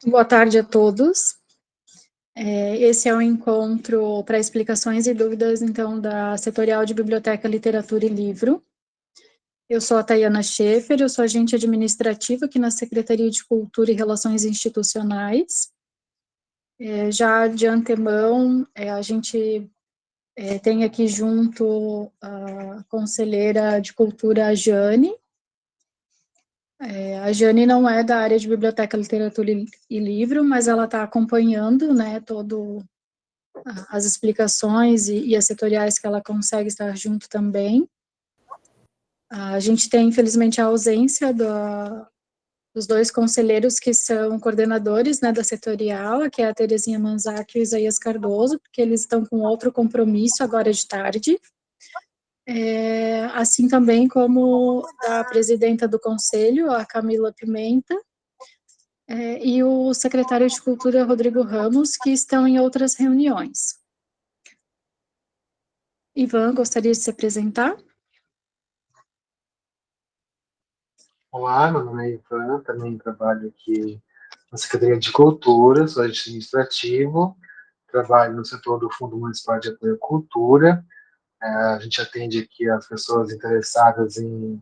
Boa tarde a todos. Esse é o encontro para explicações e dúvidas, então, da Setorial de Biblioteca, Literatura e Livro. Eu sou a Tayana Schaefer, eu sou agente administrativa aqui na Secretaria de Cultura e Relações Institucionais. Já de antemão, a gente tem aqui junto a conselheira de cultura, a Jane. A Jane não é da área de biblioteca, literatura e livro, mas ela está acompanhando, né, todo as explicações e as setoriais que ela consegue estar junto também. A gente tem, infelizmente, a ausência dos dois conselheiros que são coordenadores, né, da setorial, que é a Terezinha Manzac e o Isaías Cardoso, porque eles estão com outro compromisso agora de tarde. Assim também como a presidenta do conselho, a Camila Pimenta, e o secretário de Cultura, Rodrigo Ramos, que estão em outras reuniões. Ivan, gostaria de se apresentar? Olá, meu nome é Ivan, também trabalho aqui na Secretaria de Cultura, sou administrativo, trabalho no setor do Fundo Municipal de Apoio à Cultura. A gente atende aqui as pessoas interessadas em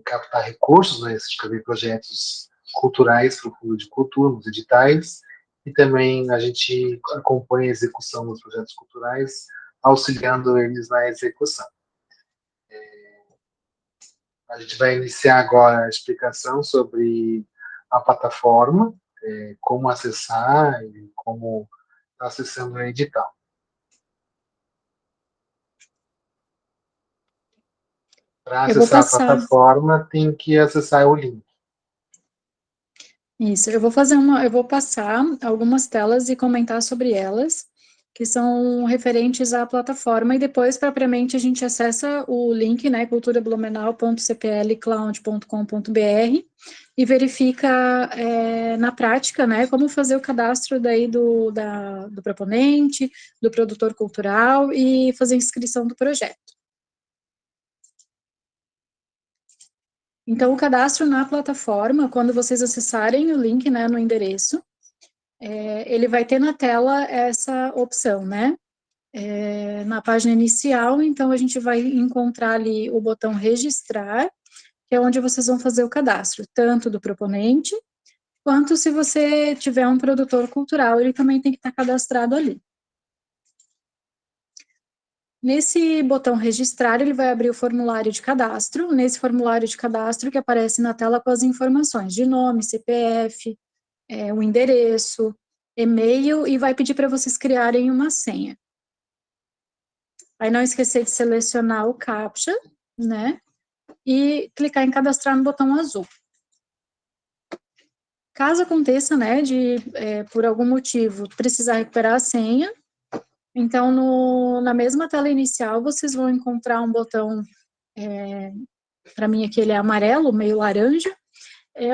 captar recursos, né, escrever projetos culturais para o Fundo de Cultura, nos editais, e também a gente acompanha a execução dos projetos culturais, auxiliando eles na execução. A gente vai iniciar agora a explicação sobre a plataforma, como acessar e como está acessando o edital. Para acessar a plataforma, tem que acessar o link. Isso, eu vou passar algumas telas e comentar sobre elas, que são referentes à plataforma, e depois, propriamente, a gente acessa o link, né, culturablumenau.cplcloud.com.br, e verifica na prática, né, como fazer o cadastro daí do proponente, do produtor cultural, e fazer a inscrição do projeto. Então, o cadastro na plataforma, quando vocês acessarem o link, né, no endereço, ele vai ter na tela essa opção, né? Na página inicial, então, a gente vai encontrar ali o botão registrar, que é onde vocês vão fazer o cadastro, tanto do proponente, quanto se você tiver um produtor cultural, ele também tem que estar cadastrado ali. Nesse botão registrar, ele vai abrir o formulário de cadastro, nesse formulário de cadastro que aparece na tela com as informações de nome, CPF, o endereço, e-mail, e vai pedir para vocês criarem uma senha. Aí não esquecer de selecionar o CAPTCHA, né, e clicar em cadastrar no botão azul. Caso aconteça, né, por algum motivo, precisar recuperar a senha, então, na mesma tela inicial, vocês vão encontrar um botão, para mim aqui ele é amarelo, meio laranja,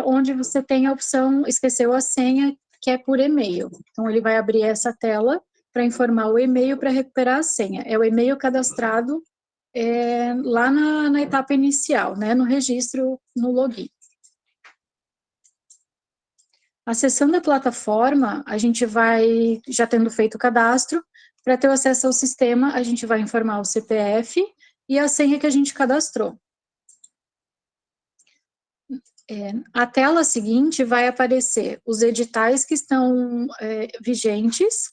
onde você tem a opção esqueceu a senha, que é por e-mail. Então, ele vai abrir essa tela para informar o e-mail para recuperar a senha. É o e-mail cadastrado lá na etapa inicial, né, no registro, no login. Acessando a plataforma, a gente vai, já tendo feito o cadastro, para ter acesso ao sistema, a gente vai informar o CPF e a senha que a gente cadastrou. A tela seguinte vai aparecer os editais que estão vigentes.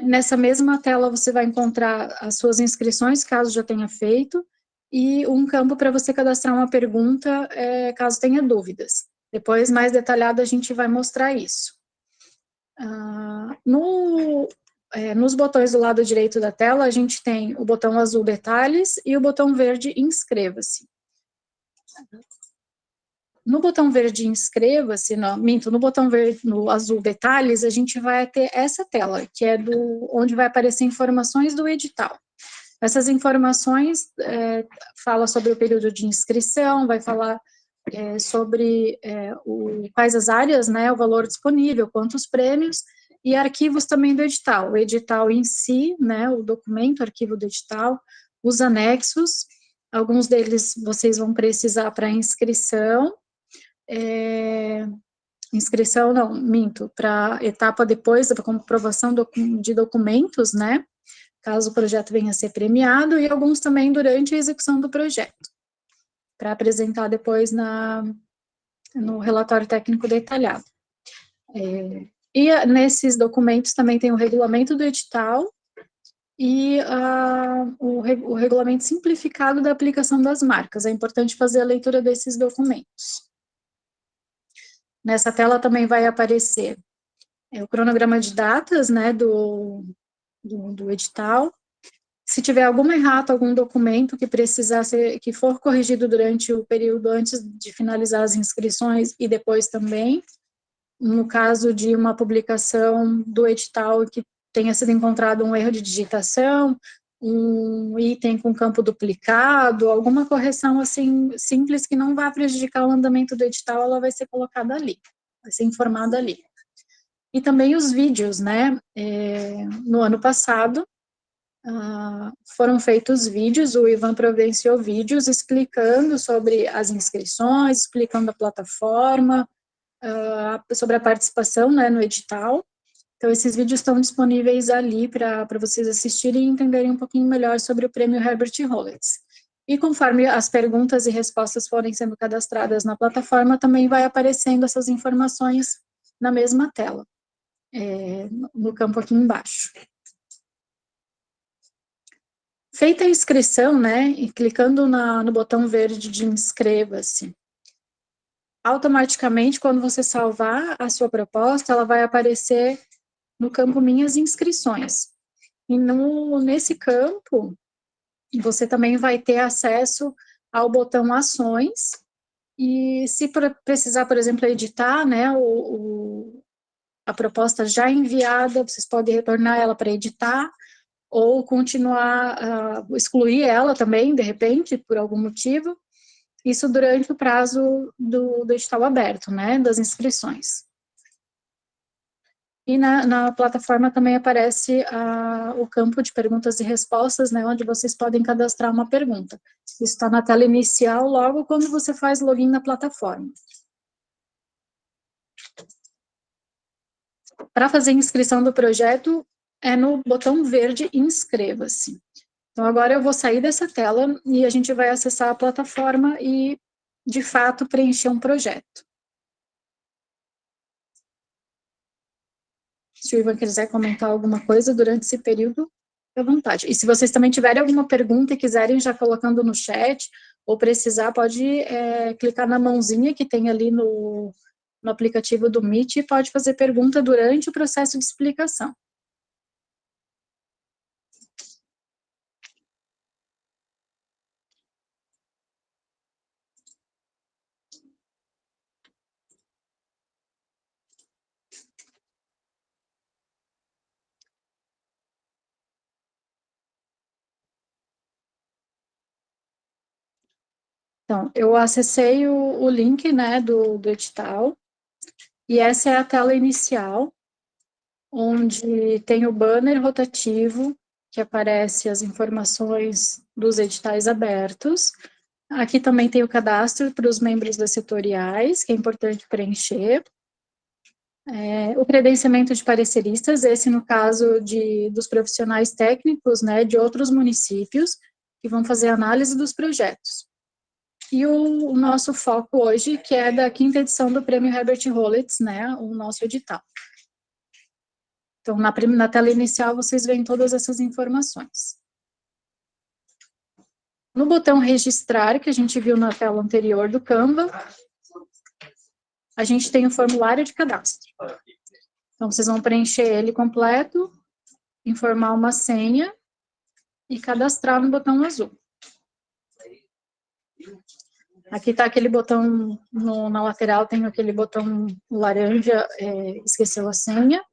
Nessa mesma tela você vai encontrar as suas inscrições, caso já tenha feito, e um campo para você cadastrar uma pergunta, caso tenha dúvidas. Depois, mais detalhado, a gente vai mostrar isso. Nos botões do lado direito da tela, a gente tem o botão azul detalhes e o botão verde inscreva-se. No botão verde inscreva-se, no botão verde, no azul detalhes, a gente vai ter essa tela, que é onde vai aparecer informações do edital. Essas informações falam sobre o período de inscrição, vai falar sobre quais as áreas, né, o valor disponível, quantos prêmios, e arquivos também do edital. O edital em si, né, o documento, arquivo do edital, os anexos, alguns deles vocês vão precisar para inscrição, inscrição, não, minto, para etapa depois da comprovação de documentos, né, caso o projeto venha a ser premiado, e alguns também durante a execução do projeto, para apresentar depois no relatório técnico detalhado. E nesses documentos também tem o regulamento do edital e o regulamento simplificado da aplicação das marcas. É importante fazer a leitura desses documentos. Nessa tela também vai aparecer o cronograma de datas, né, do edital. Se tiver alguma errata, algum documento que for corrigido durante o período antes de finalizar as inscrições e depois também, no caso de uma publicação do edital que tenha sido encontrado um erro de digitação, um item com campo duplicado, alguma correção assim simples que não vá prejudicar o andamento do edital, ela vai ser colocada ali, vai ser informada ali. E também os vídeos, né? No ano passado, foram feitos vídeos, o Ivan providenciou vídeos explicando sobre as inscrições, explicando a plataforma, sobre a participação, né, no edital. Então, esses vídeos estão disponíveis ali para vocês assistirem e entenderem um pouquinho melhor sobre o prêmio Herbert Rollins. E conforme as perguntas e respostas forem sendo cadastradas na plataforma, também vai aparecendo essas informações na mesma tela, no campo aqui embaixo. Feita a inscrição, né, e clicando no botão verde de inscreva-se, automaticamente, quando você salvar a sua proposta, ela vai aparecer no campo Minhas Inscrições. E nesse campo, você também vai ter acesso ao botão Ações, e se precisar, por exemplo, editar, né, a proposta já enviada, vocês podem retornar ela para editar, ou continuar, excluir ela também, de repente, por algum motivo, isso durante o prazo do edital aberto, né, das inscrições. E na plataforma também aparece o campo de perguntas e respostas, né, onde vocês podem cadastrar uma pergunta. Isso está na tela inicial, logo quando você faz login na plataforma. Para fazer a inscrição do projeto, é no botão verde Inscreva-se. Então, agora eu vou sair dessa tela e a gente vai acessar a plataforma e, de fato, preencher um projeto. Se o Ivan quiser comentar alguma coisa durante esse período, fique à vontade. E se vocês também tiverem alguma pergunta e quiserem já colocando no chat, ou precisar, pode clicar na mãozinha que tem ali no aplicativo do Meet e pode fazer pergunta durante o processo de explicação. Então, eu acessei o link, né, do edital, e essa é a tela inicial, onde tem o banner rotativo, que aparece as informações dos editais abertos. Aqui também tem o cadastro para os membros das setoriais, que é importante preencher. O credenciamento de pareceristas, esse no caso dos profissionais técnicos, né, de outros municípios, que vão fazer análise dos projetos. E o nosso foco hoje, que é da 5ª edição do Prêmio Herbert Rollins, né, o nosso edital. Então, na tela inicial, vocês veem todas essas informações. No botão registrar, que a gente viu na tela anterior do Canva, a gente tem o formulário de cadastro. Então, vocês vão preencher ele completo, informar uma senha e cadastrar no botão azul. Aqui está aquele botão, na lateral tem aquele botão laranja, esqueceu a senha.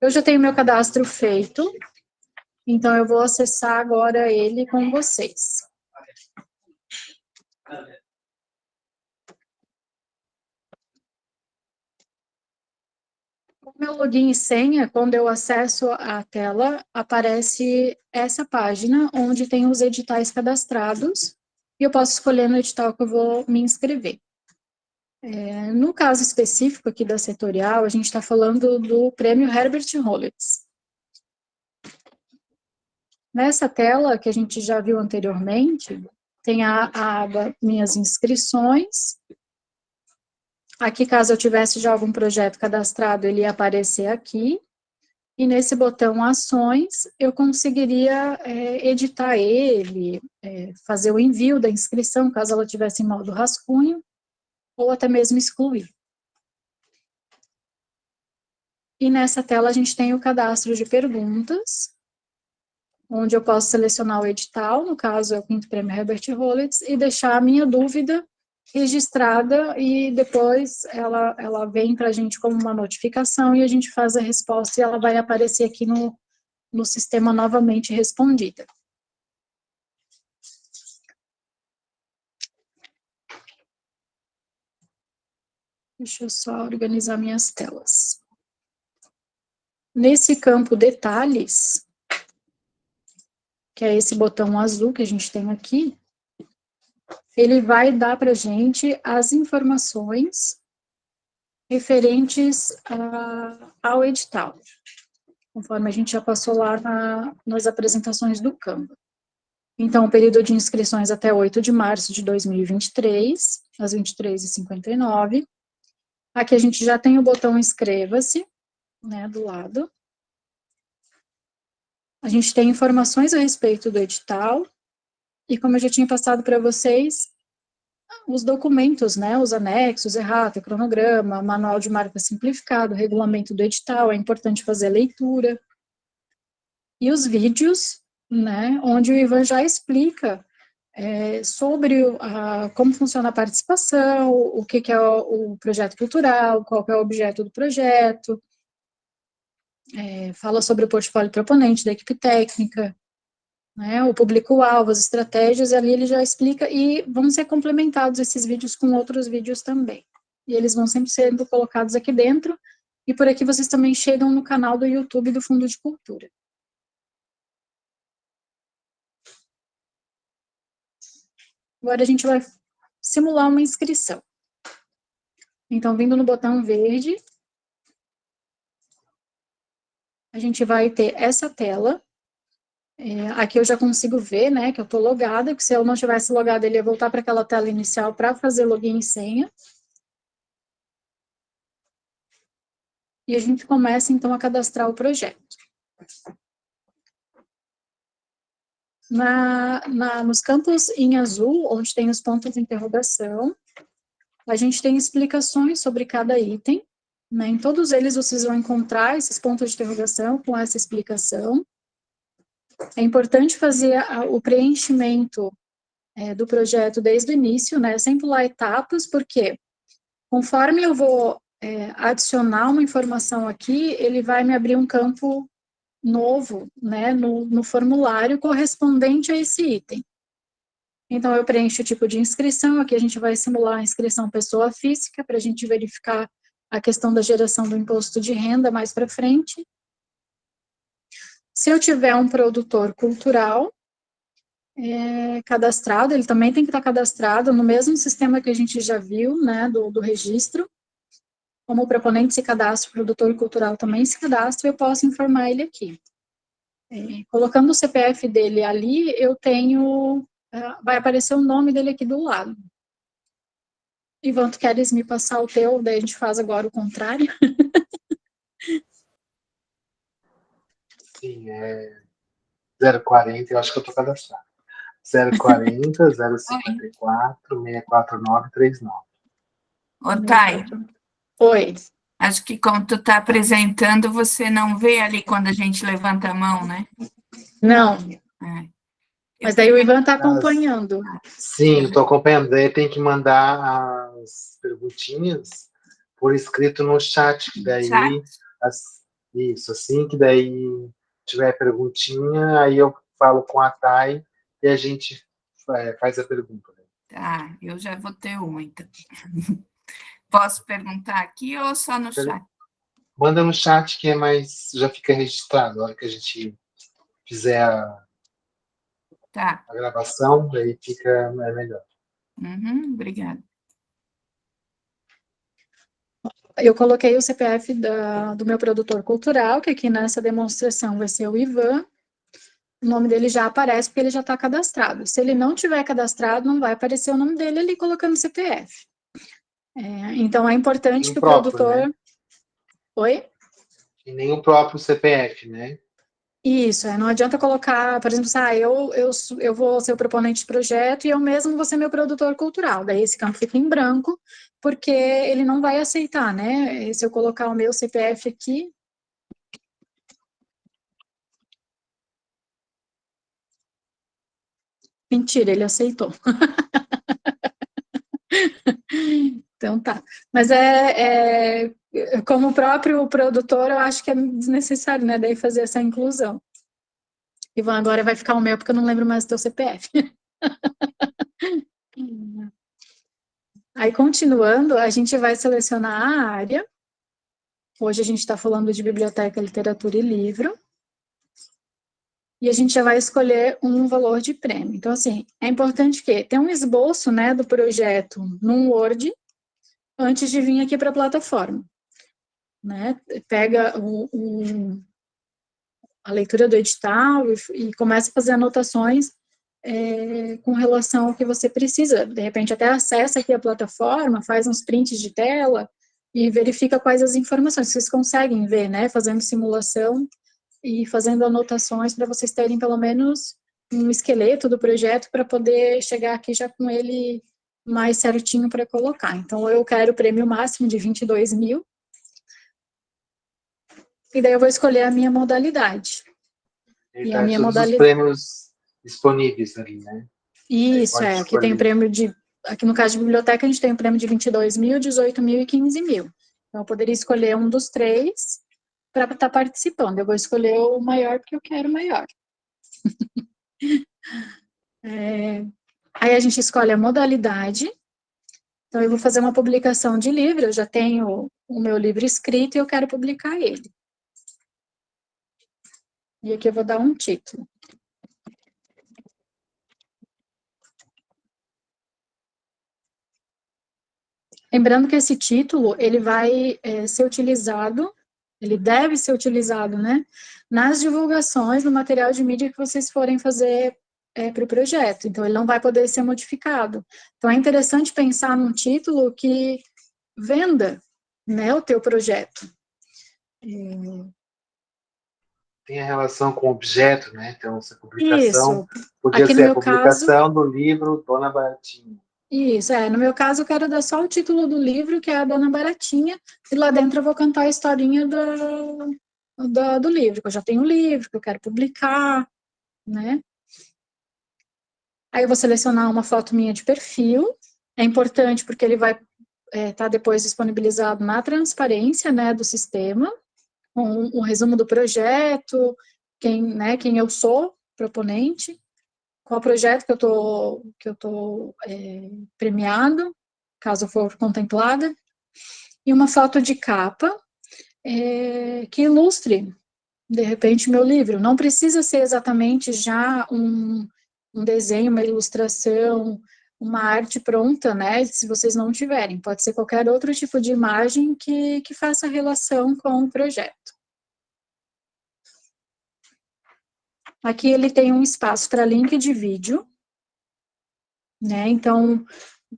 Eu já tenho meu cadastro feito, então eu vou acessar agora ele com vocês. O meu login e senha, quando eu acesso a tela, aparece essa página, onde tem os editais cadastrados, e eu posso escolher no edital que eu vou me inscrever. No caso específico aqui da setorial, a gente está falando do prêmio Herbert Rollins. Nessa tela, que a gente já viu anteriormente, tem a aba Minhas Inscrições. Aqui, caso eu tivesse já algum projeto cadastrado, ele ia aparecer aqui. E nesse botão Ações, eu conseguiria editar ele, fazer o envio da inscrição, caso ela tivesse em modo rascunho, ou até mesmo excluir. E nessa tela a gente tem o cadastro de perguntas, onde eu posso selecionar o edital, no caso é o Quinto Prêmio Herbert Rollins, e deixar a minha dúvida registrada, e depois ela vem para a gente como uma notificação, e a gente faz a resposta, e ela vai aparecer aqui no sistema novamente respondida. Deixa eu só organizar minhas telas. Nesse campo detalhes, que é esse botão azul que a gente tem aqui, ele vai dar para a gente as informações referentes ao edital, conforme a gente já passou lá nas apresentações do Canva. Então, o período de inscrições até 8 de março de 2023, às 23h59. Aqui a gente já tem o botão inscreva-se, né, do lado. A gente tem informações a respeito do edital, e como eu já tinha passado para vocês, os documentos, né, os anexos, errata, cronograma, manual de marca simplificado, regulamento do edital, é importante fazer a leitura. E os vídeos, né, onde o Ivan já explica sobre como funciona a participação, o que é o projeto cultural, qual é o objeto do projeto, fala sobre o portfólio proponente da equipe técnica, né, o público-alvo, as estratégias, e ali ele já explica, e vão ser complementados esses vídeos com outros vídeos também. E eles vão sempre sendo colocados aqui dentro, e por aqui vocês também chegam no canal do YouTube do Fundo de Cultura. Agora a gente vai simular uma inscrição. Então, vindo no botão verde, a gente vai ter essa tela. Aqui eu já consigo ver, né, que eu estou logada, que se eu não tivesse logada, ele ia voltar para aquela tela inicial para fazer login e senha. E a gente começa, então, a cadastrar o projeto. Nos campos em azul, onde tem os pontos de interrogação, a gente tem explicações sobre cada item, né? Em todos eles vocês vão encontrar esses pontos de interrogação com essa explicação. É importante fazer o preenchimento do projeto desde o início, né? Sem pular etapas, porque conforme eu vou adicionar uma informação aqui, ele vai me abrir um campo novo, né, no formulário correspondente a esse item. Então, eu preencho o tipo de inscrição, aqui a gente vai simular a inscrição pessoa física, para a gente verificar a questão da geração do imposto de renda mais para frente. Se eu tiver um produtor cultural cadastrado, ele também tem que estar cadastrado no mesmo sistema que a gente já viu, né, do registro. Como o proponente se cadastra, o produtor cultural também se cadastra, eu posso informar ele aqui. Colocando o CPF dele ali, eu tenho, vai aparecer o nome dele aqui do lado. Ivan, tu queres me passar o teu, daí a gente faz agora o contrário? Sim, 040, eu acho que eu estou cadastrado. 040 054 649 39. Ô, Thay, Oi. acho que como tu está apresentando, você não vê ali quando a gente levanta a mão, né? Não. Mas daí o Ivan está acompanhando. Sim, estou acompanhando. Daí tem que mandar as perguntinhas por escrito no chat, que daí isso, assim que daí tiver perguntinha, aí eu falo com a Thay e a gente faz a pergunta. Tá, eu já vou ter uma, então. Posso perguntar aqui ou só no chat? Manda no chat que já fica registrado. A hora que a gente fizer a gravação, aí fica melhor. Obrigada. eu coloquei o CPF do meu produtor cultural, que aqui nessa demonstração vai ser o Ivan. O nome dele já aparece porque ele já está cadastrado. Se ele não tiver cadastrado, não vai aparecer o nome dele ali colocando CPF. Então, é importante que o produtor... Né? Oi? E nem o próprio CPF, né? Isso, não adianta colocar, por exemplo, eu vou ser o proponente de projeto e eu mesmo vou ser meu produtor cultural, daí esse campo fica em branco, porque ele não vai aceitar, né? Se eu colocar o meu CPF aqui... Mentira, ele aceitou. Então tá. Mas como o próprio produtor, eu acho que é desnecessário, né? Daí fazer essa inclusão. Ivan, agora vai ficar o meu, porque eu não lembro mais do teu CPF. Aí, continuando, a gente vai selecionar a área. Hoje a gente está falando de biblioteca, literatura e livro. E a gente já vai escolher um valor de prêmio. Então, assim, é importante que tenha um esboço, né, do projeto num Word, antes de vir aqui para a plataforma. Né? Pega a leitura do edital e começa a fazer anotações com relação ao que você precisa. De repente, até acessa aqui a plataforma, faz uns prints de tela e verifica quais as informações. Vocês conseguem ver, né? Fazendo simulação e fazendo anotações para vocês terem pelo menos um esqueleto do projeto para poder chegar aqui já com ele mais certinho para colocar. Então, eu quero o prêmio máximo de 22 mil. E daí eu vou escolher a minha modalidade. E a minha modalidade... os prêmios disponíveis ali, né? Isso, aqui tem o prêmio de... Aqui no caso de biblioteca, a gente tem o prêmio de 22 mil, 18 mil e 15 mil. Então, eu poderia escolher um dos três para estar participando. Eu vou escolher o maior porque eu quero o maior. Aí a gente escolhe a modalidade. Então, eu vou fazer uma publicação de livro. Eu já tenho o meu livro escrito e eu quero publicar ele. E aqui eu vou dar um título. Lembrando que esse título, ele vai ser utilizado, ele deve ser utilizado, né, nas divulgações, no material de mídia que vocês forem fazer para o projeto. Então, ele não vai poder ser modificado. Então, é interessante pensar num título que venda, né, o teu projeto. Tem a relação com o objeto, né? Então, essa publicação podia aqui ser a publicação do livro Dona Baratinha. Isso, no meu caso eu quero dar só o título do livro, que é a Dona Baratinha, e lá dentro eu vou cantar a historinha do livro, que eu já tenho o livro, que eu quero publicar, né? Aí eu vou selecionar uma foto minha de perfil, é importante porque ele vai estar depois disponibilizado na transparência, né, do sistema, com um resumo do projeto, quem eu sou, proponente, qual projeto que eu tô premiado, caso for contemplada, e uma foto de capa que ilustre, de repente, meu livro. Não precisa ser exatamente já um desenho, uma ilustração, uma arte pronta, né, se vocês não tiverem. Pode ser qualquer outro tipo de imagem que faça relação com o projeto. Aqui ele tem um espaço para link de vídeo, né, então,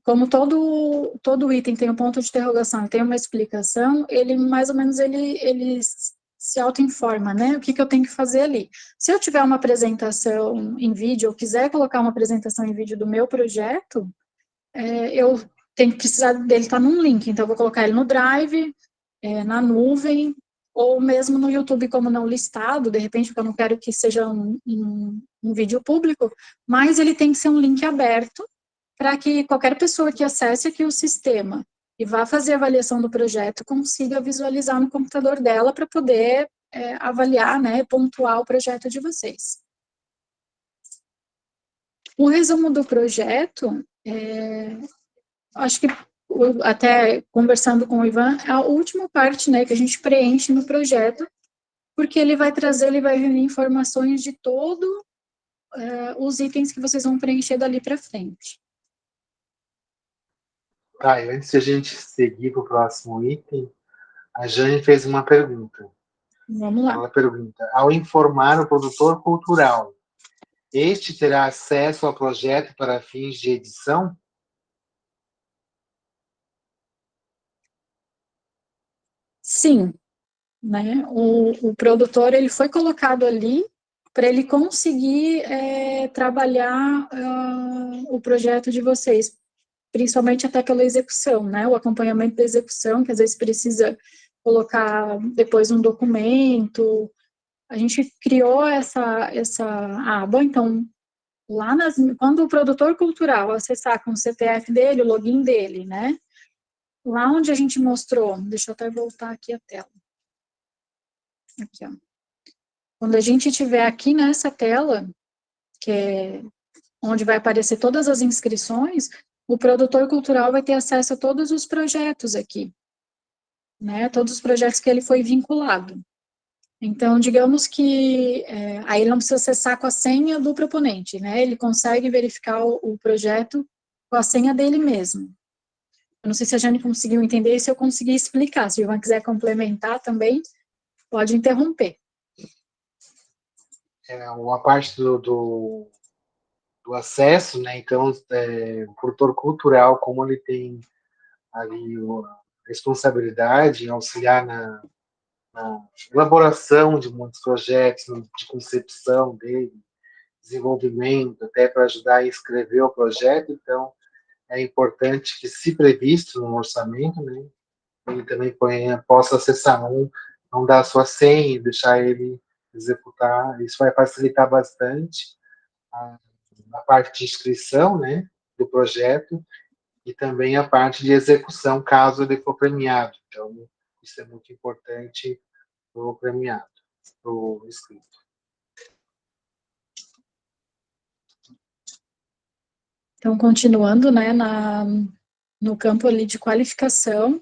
como todo item tem um ponto de interrogação e tem uma explicação, ele, mais ou menos, ele se auto-informa, né, o que eu tenho que fazer ali. Se eu tiver uma apresentação em vídeo, ou quiser colocar uma apresentação em vídeo do meu projeto, eu tenho que precisar dele estar num link, então eu vou colocar ele no Drive, na nuvem, ou mesmo no YouTube como não listado, de repente, porque eu não quero que seja um vídeo público, mas ele tem que ser um link aberto, para que qualquer pessoa que acesse aqui o sistema e vá fazer a avaliação do projeto consiga visualizar no computador dela para poder avaliar, né, pontuar o projeto de vocês. O resumo do projeto, acho que até conversando com o Ivan, é a última parte, né, que a gente preenche no projeto, porque ele vai reunir informações de todos os itens que vocês vão preencher dali para frente. Tá, e antes de a gente seguir para o próximo item, A Jane fez uma pergunta. Vamos lá. Ela pergunta: ao informar o produtor cultural, este terá acesso ao projeto para fins de edição? Sim, né? O produtor ele foi colocado ali para ele conseguir trabalhar o projeto de vocês, principalmente até pela execução, né? O acompanhamento da execução, que às vezes precisa colocar depois um documento. A gente criou essa aba, então, quando o produtor cultural acessar com o CPF dele, o login dele, né? Lá onde a gente mostrou, deixa eu até voltar aqui a tela. Aqui, ó. Quando a gente tiver aqui nessa tela, que é onde vai aparecer todas as inscrições, o produtor cultural vai ter acesso a todos os projetos aqui, né? Todos os projetos que ele foi vinculado. Então, digamos que aí ele não precisa acessar com a senha do proponente, né? Ele consegue verificar o projeto com a senha dele mesmo. Eu não sei se a Jane conseguiu entender, se eu consegui explicar. Se o Ivan quiser complementar também, pode interromper. Uma parte do acesso, né? Então, o produtor cultural, como ele tem ali a responsabilidade em auxiliar na elaboração de muitos projetos, de concepção dele, desenvolvimento, até para ajudar a escrever o projeto, então é importante que, se previsto no orçamento, né, ele também possa acessar não dar a sua senha, deixar ele executar. Isso vai facilitar bastante a parte de inscrição, né, do projeto, e também a parte de execução, caso ele for premiado. Então, isso é muito importante para o premiado, para o inscrito. Então, continuando, né, no campo ali de qualificação,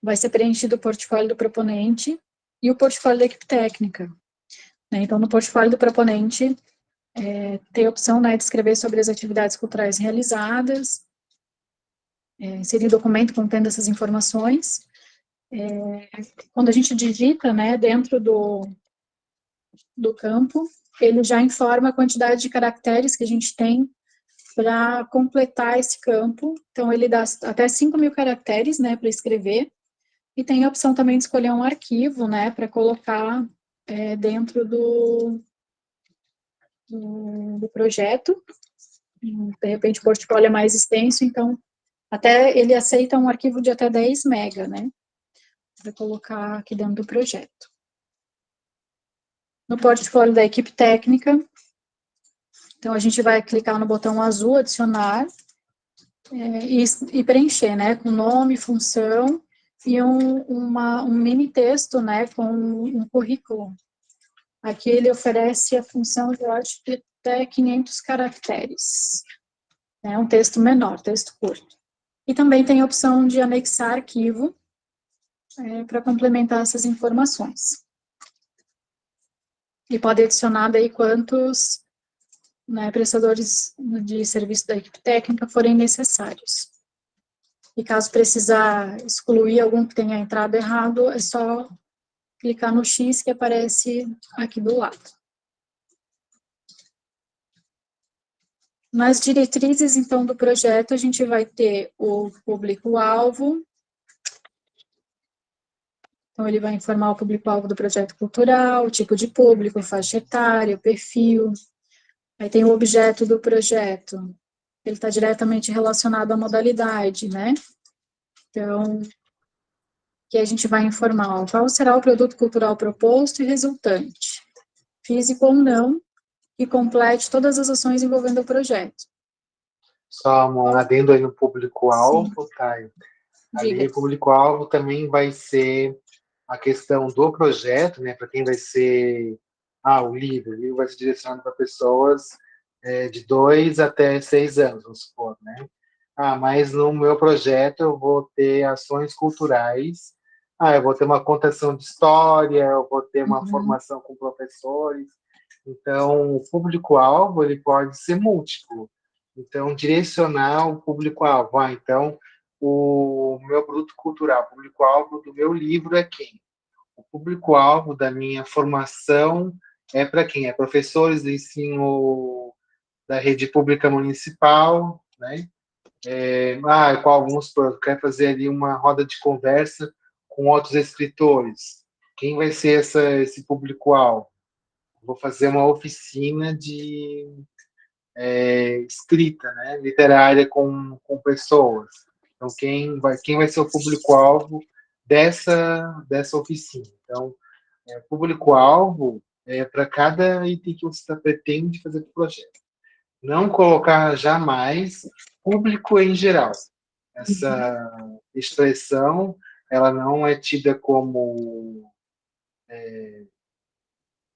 vai ser preenchido o portfólio do proponente e o portfólio da equipe técnica, né? Então, no portfólio do proponente, tem a opção, né, de escrever sobre as atividades culturais realizadas, inserir documento contendo essas informações. Quando a gente digita, né, dentro do campo, ele já informa a quantidade de caracteres que a gente tem para completar esse campo. Então, ele dá até 5.000 caracteres, né, para escrever. E tem a opção também de escolher um arquivo, né, para colocar dentro do projeto. De repente, o portfólio é mais extenso, então, até ele aceita um arquivo de até 10 mega, né, para colocar aqui dentro do projeto. No portfólio da equipe técnica, então, a gente vai clicar no botão azul, adicionar, e preencher, né, com nome, função, e um mini texto, né, com um currículo. Aqui ele oferece a função de, eu acho, de até 500 caracteres. É um texto menor, texto curto. E também tem a opção de anexar arquivo para complementar essas informações. E pode adicionar daí quantos, né, prestadores de serviço da equipe técnica forem necessários. E caso precisar excluir algum que tenha entrado errado, é só clicar no X que aparece aqui do lado. Nas diretrizes, então, do projeto, a gente vai ter o público-alvo. Então, ele vai informar o público-alvo do projeto cultural, o tipo de público, faixa etária, o perfil. Aí tem o objeto do projeto. Ele está diretamente relacionado à modalidade, né? Então, que a gente vai informar qual será o produto cultural proposto e resultante, físico ou não, e complete todas as ações envolvendo o projeto. Só um adendo aí no público-alvo, tá? Ali o público-alvo também vai ser a questão do projeto, né? Para quem vai ser o livro vai ser direcionado para pessoas de 2 até 6 anos, vamos supor, né? Mas no meu projeto eu vou ter ações culturais, eu vou ter uma contação de história, eu vou ter uma formação com professores. Então, o público-alvo ele pode ser múltiplo. Então, direcionar o público-alvo. Então, o meu produto cultural, o público-alvo do meu livro é quem? O público-alvo da minha formação é para quem? É professores de ensino da rede pública municipal, né? Com alguns, quer fazer ali uma roda de conversa com outros escritores. Quem vai ser esse público-alvo? Vou fazer uma oficina de escrita, né, literária com pessoas. Então, quem vai ser o público-alvo dessa oficina? Então, público-alvo é para cada item que você pretende fazer para o projeto. Não colocar jamais público em geral. Essa expressão, ela não é tida como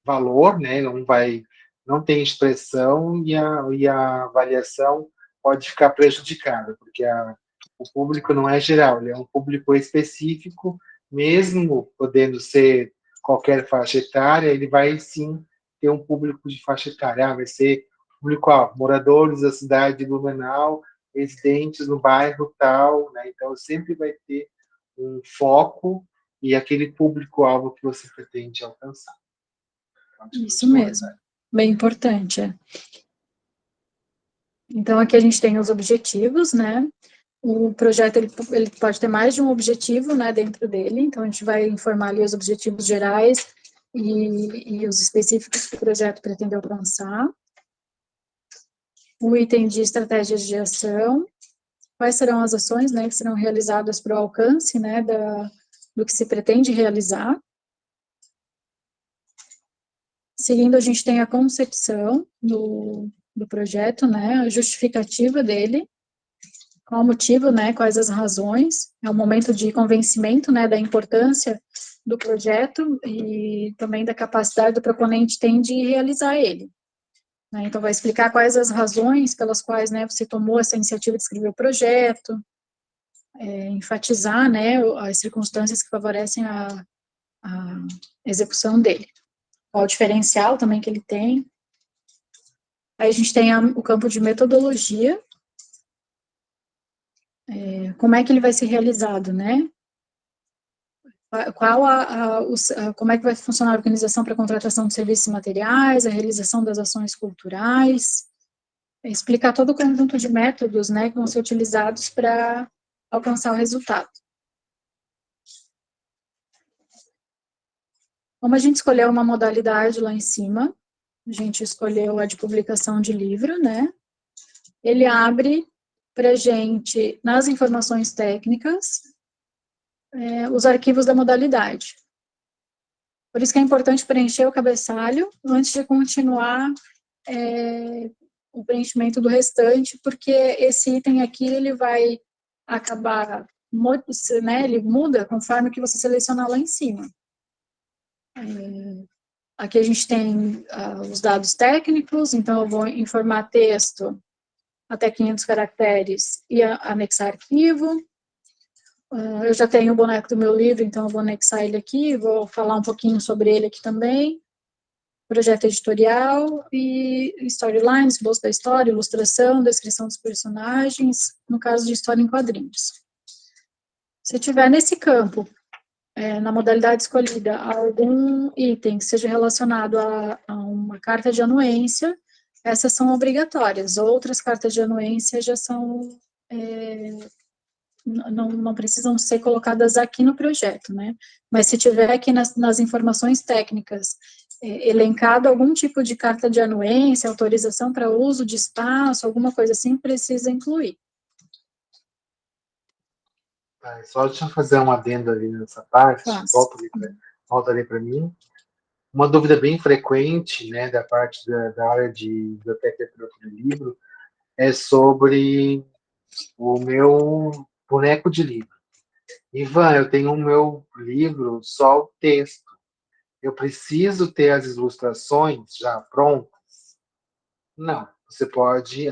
valor, né? Não tem expressão e a avaliação pode ficar prejudicada, porque o público não é geral, ele é um público específico, mesmo podendo ser qualquer faixa etária, ele vai sim ter um público de faixa etária, vai ser público moradores da cidade de Blumenau, residentes no bairro tal, né? Então sempre vai ter um foco e aquele público-alvo que você pretende alcançar. Isso mesmo, bem importante. Então, aqui a gente tem os objetivos, né? O projeto, ele pode ter mais de um objetivo, né, dentro dele, então a gente vai informar ali os objetivos gerais e os específicos que o projeto pretende alcançar. O item de estratégias de ação, quais serão as ações, né, que serão realizadas para o alcance, né, do que se pretende realizar. Seguindo, a gente tem a concepção do projeto, né, a justificativa dele, qual o motivo, né, quais as razões, é um momento de convencimento, né, da importância do projeto e também da capacidade do proponente tem de realizar ele. Né, então, vai explicar quais as razões pelas quais, né, você tomou essa iniciativa de escrever o projeto, enfatizar, né, as circunstâncias que favorecem a execução dele. Qual o diferencial também que ele tem. Aí a gente tem o campo de metodologia, como é que ele vai ser realizado, né? Como é que vai funcionar a organização para a contratação de serviços e materiais, a realização das ações culturais, explicar todo o conjunto de métodos, né, que vão ser utilizados para alcançar o resultado. Como a gente escolheu uma modalidade lá em cima, a gente escolheu a de publicação de livro, né? Ele abre para a gente, nas informações técnicas, os arquivos da modalidade. Por isso que é importante preencher o cabeçalho antes de continuar o preenchimento do restante, porque esse item aqui, ele vai acabar, né, ele muda conforme o que você selecionar lá em cima. Aqui a gente tem os dados técnicos, então eu vou informar texto até 500 caracteres e anexar arquivo. Eu já tenho o boneco do meu livro, então eu vou anexar ele aqui, vou falar um pouquinho sobre ele aqui também. Projeto editorial e storylines, bolso da história, ilustração, descrição dos personagens, no caso de história em quadrinhos. Se tiver nesse campo, na modalidade escolhida, algum item que seja relacionado a uma carta de anuência, essas são obrigatórias. Outras cartas de anuência já são, não precisam ser colocadas aqui no projeto, né? Mas se tiver aqui nas informações técnicas, elencado algum tipo de carta de anuência, autorização para uso de espaço, alguma coisa assim, precisa incluir. Só deixa eu fazer um adendo ali nessa parte, volta ali para mim. Uma dúvida bem frequente, né, da parte da área de biblioteca e literatura de livro é sobre o meu boneco de livro. Ivan, eu tenho o meu livro só o texto. Eu preciso ter as ilustrações já prontas? Não.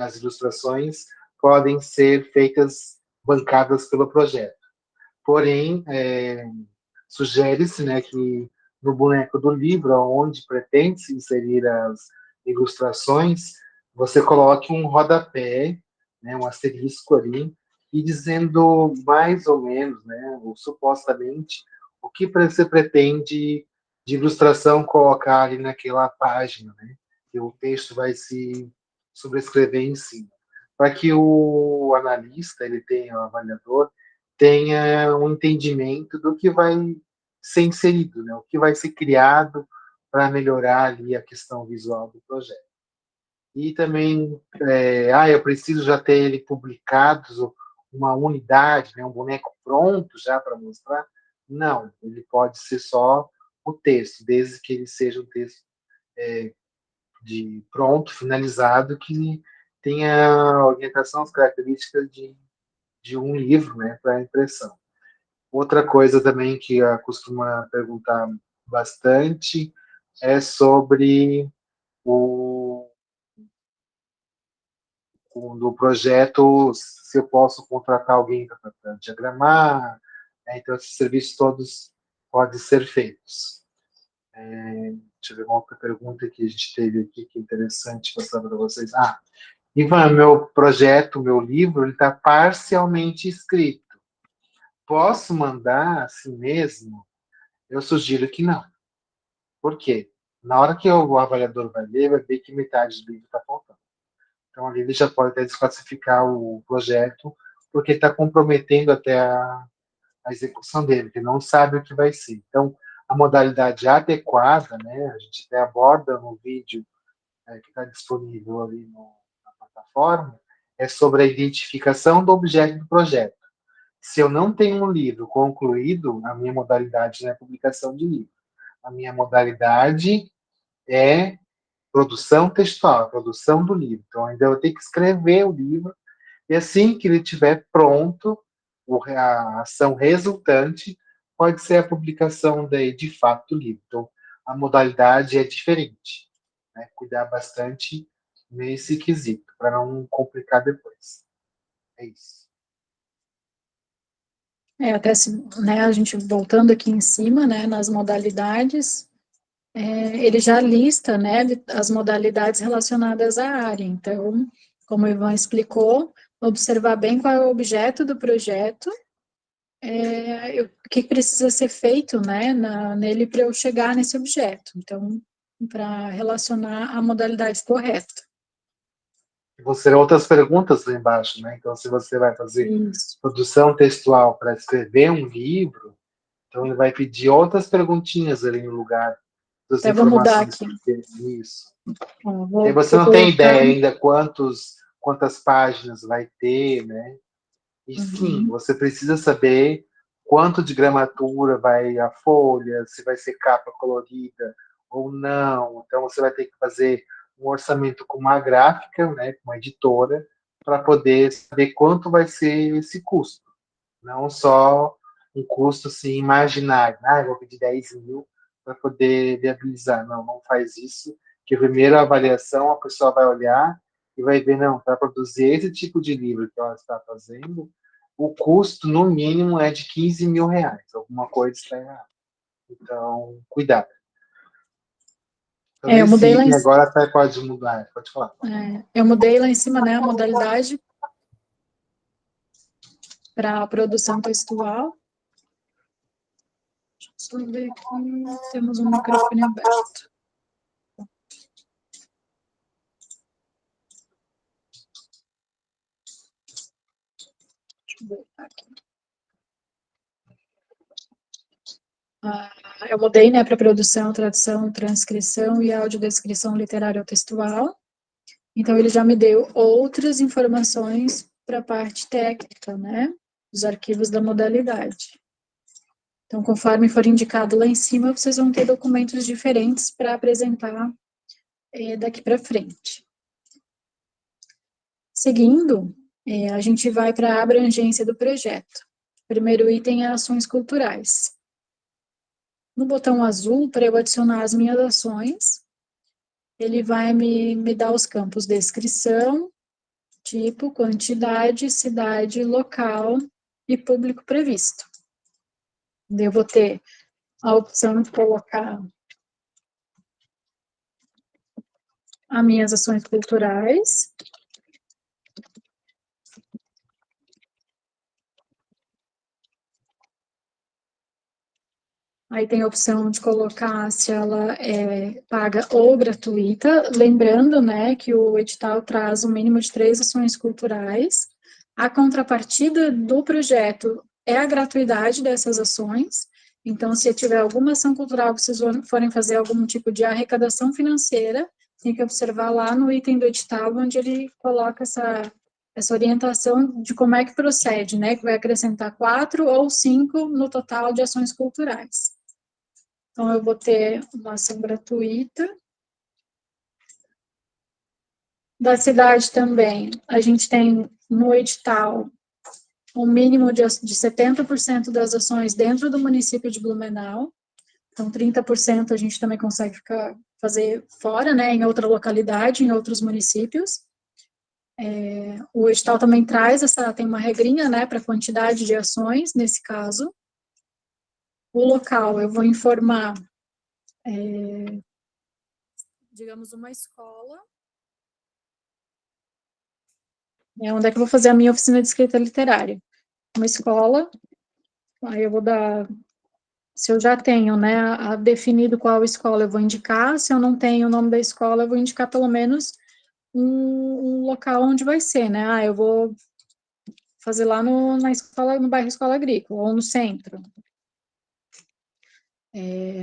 As ilustrações podem ser feitas, bancadas pelo projeto. Porém, sugere-se, né, que no boneco do livro, onde pretende-se inserir as ilustrações, você coloque um rodapé, né, um asterisco ali, e dizendo mais ou menos, né, ou supostamente, o que você pretende de ilustração colocar ali naquela página, né, que o texto vai se sobrescrever em cima, para que o analista, ele tenha, o avaliador, tenha um entendimento do que vai ser inserido, né, o que vai ser criado para melhorar ali a questão visual do projeto. E também, eu preciso já ter ele publicado, uma unidade, né, um boneco pronto já para mostrar. Não, ele pode ser só o texto, desde que ele seja um texto de pronto, finalizado, que tenha a orientação, as características de um livro, né, para impressão. Outra coisa também que eu costumo perguntar bastante é sobre o do projeto, se eu posso contratar alguém para diagramar, né? Então esses serviços todos podem ser feitos. Deixa eu ver uma outra pergunta que a gente teve aqui, que é interessante passar para vocês. Ivan, meu projeto, meu livro, ele está parcialmente escrito. Posso mandar assim mesmo? Eu sugiro que não. Por quê? Na hora que o avaliador vai ver que metade do livro está faltando. Então, ali ele já pode até desclassificar o projeto, porque está comprometendo até a execução dele, que não sabe o que vai ser. Então, a modalidade adequada, né, a gente até aborda no vídeo que está disponível ali na plataforma, é sobre a identificação do objeto do projeto. Se eu não tenho um livro concluído, a minha modalidade não é publicação de livro. A minha modalidade é produção textual, produção do livro. Então, ainda eu tenho que escrever o livro, e assim que ele estiver pronto, a ação resultante pode ser a publicação de fato do livro. Então, a modalidade é diferente. Né? Cuidar bastante nesse quesito, para não complicar depois. É isso. Até se, né, a gente voltando aqui em cima, né, nas modalidades, ele já lista, né, as modalidades relacionadas à área. Então, como o Ivan explicou, observar bem qual é o objeto do projeto, o que precisa ser feito, né, nele para eu chegar nesse objeto. Então, para relacionar a modalidade correta. Vão ser outras perguntas lá embaixo, né? Então, se você vai fazer Isso. produção textual para escrever um livro, então ele vai pedir outras perguntinhas ali no lugar das Até vou mudar informações aqui. que tem isso. E aí Vou você não tem colocar. ideia ainda quantas páginas vai ter, né? E sim, Uhum. você precisa saber quanto de gramatura vai a folha, se vai ser capa colorida ou não. Então você vai ter que fazer um orçamento com uma gráfica, né, com uma editora, para poder saber quanto vai ser esse custo. Não só um custo assim, imaginário. Eu vou pedir 10 mil para poder viabilizar. Não, não faz isso, que a primeira avaliação a pessoa vai olhar e vai ver, não, para produzir esse tipo de livro que ela está fazendo, o custo, no mínimo, é de 15 mil reais. Alguma coisa está errada. Então, cuidado. Então, Eu nesse mudei lá item agora até pode mudar, pode falar. eu mudei lá em cima, né, a modalidade para produção textual. Deixa eu ver aqui, temos um microfone aberto. Deixa eu ver aqui. Eu mudei, né, para produção, tradução, transcrição e audiodescrição literária ou textual. Então, ele já me deu outras informações para a parte técnica, né, os arquivos da modalidade. Então, conforme for indicado lá em cima, vocês vão ter documentos diferentes para apresentar daqui para frente. Seguindo, a gente vai para a abrangência do projeto. O primeiro item é ações culturais. No botão azul, para eu adicionar as minhas ações, ele vai me dar os campos descrição, tipo, quantidade, cidade, local e público previsto. Eu vou ter a opção de colocar as minhas ações culturais. Aí tem a opção de colocar se ela é paga ou gratuita, lembrando, né, que o edital traz um mínimo de 3 ações culturais. A contrapartida do projeto é a gratuidade dessas ações. Então, se tiver alguma ação cultural que vocês forem fazer algum tipo de arrecadação financeira, tem que observar lá no item do edital, onde ele coloca essa orientação de como é que procede, né, que vai acrescentar 4 ou 5 no total de ações culturais. Então, eu vou ter uma ação gratuita. Da cidade também, a gente tem no edital um mínimo de 70% das ações dentro do município de Blumenau. Então, 30% a gente também consegue fazer fora, né, em outra localidade, em outros municípios. O edital também tem uma regrinha, né, para a quantidade de ações, nesse caso. O local, eu vou informar, digamos, uma escola. Onde é que eu vou fazer a minha oficina de escrita literária? Uma escola, aí eu vou dar, se eu já tenho, né, definido qual escola eu vou indicar, se eu não tenho o nome da escola, eu vou indicar pelo menos um local onde vai ser, né, eu vou fazer lá na escola, no bairro Escola Agrícola, ou no centro.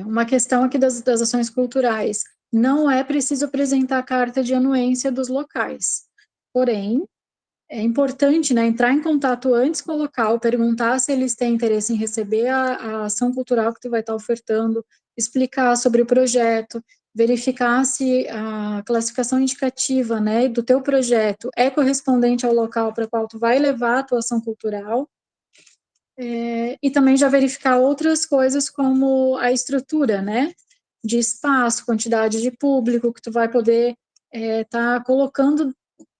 Uma questão aqui das ações culturais, não é preciso apresentar a carta de anuência dos locais, porém, é importante, né, entrar em contato antes com o local, perguntar se eles têm interesse em receber a ação cultural que tu vai estar ofertando, explicar sobre o projeto, verificar se a classificação indicativa, né, do teu projeto é correspondente ao local para o qual tu vai levar a tua ação cultural, e também já verificar outras coisas como a estrutura, né, de espaço, quantidade de público que tu vai poder tá colocando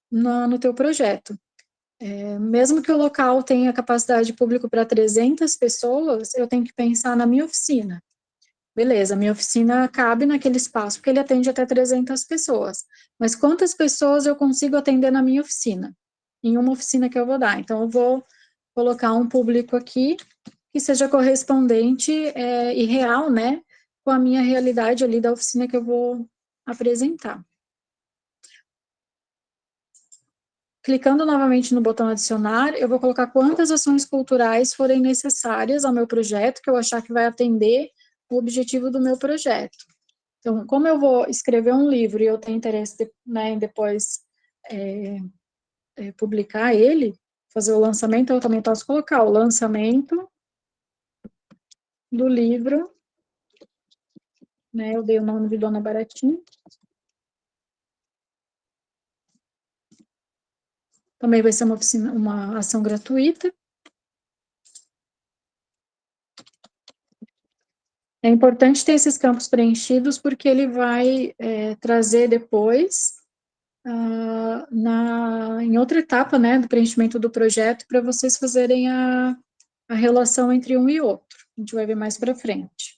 no teu projeto. Mesmo que o local tenha capacidade de público para 300 pessoas, eu tenho que pensar na minha oficina. Beleza, minha oficina cabe naquele espaço, porque ele atende até 300 pessoas. Mas quantas pessoas eu consigo atender na minha oficina? Em uma oficina que eu vou dar. Então, eu vou colocar um público aqui que seja correspondente e real, né, com a minha realidade ali da oficina que eu vou apresentar. Clicando novamente no botão adicionar, eu vou colocar quantas ações culturais forem necessárias ao meu projeto, que eu achar que vai atender o objetivo do meu projeto. Então, como eu vou escrever um livro e eu tenho interesse, né, em depois publicar ele, fazer o lançamento, eu também posso colocar o lançamento do livro, né, eu dei o nome de Dona Baratinha. Também vai ser uma ação gratuita. É importante ter esses campos preenchidos, porque ele vai trazer depois, em outra etapa, né, do preenchimento do projeto, para vocês fazerem a relação entre um e outro. A gente vai ver mais para frente.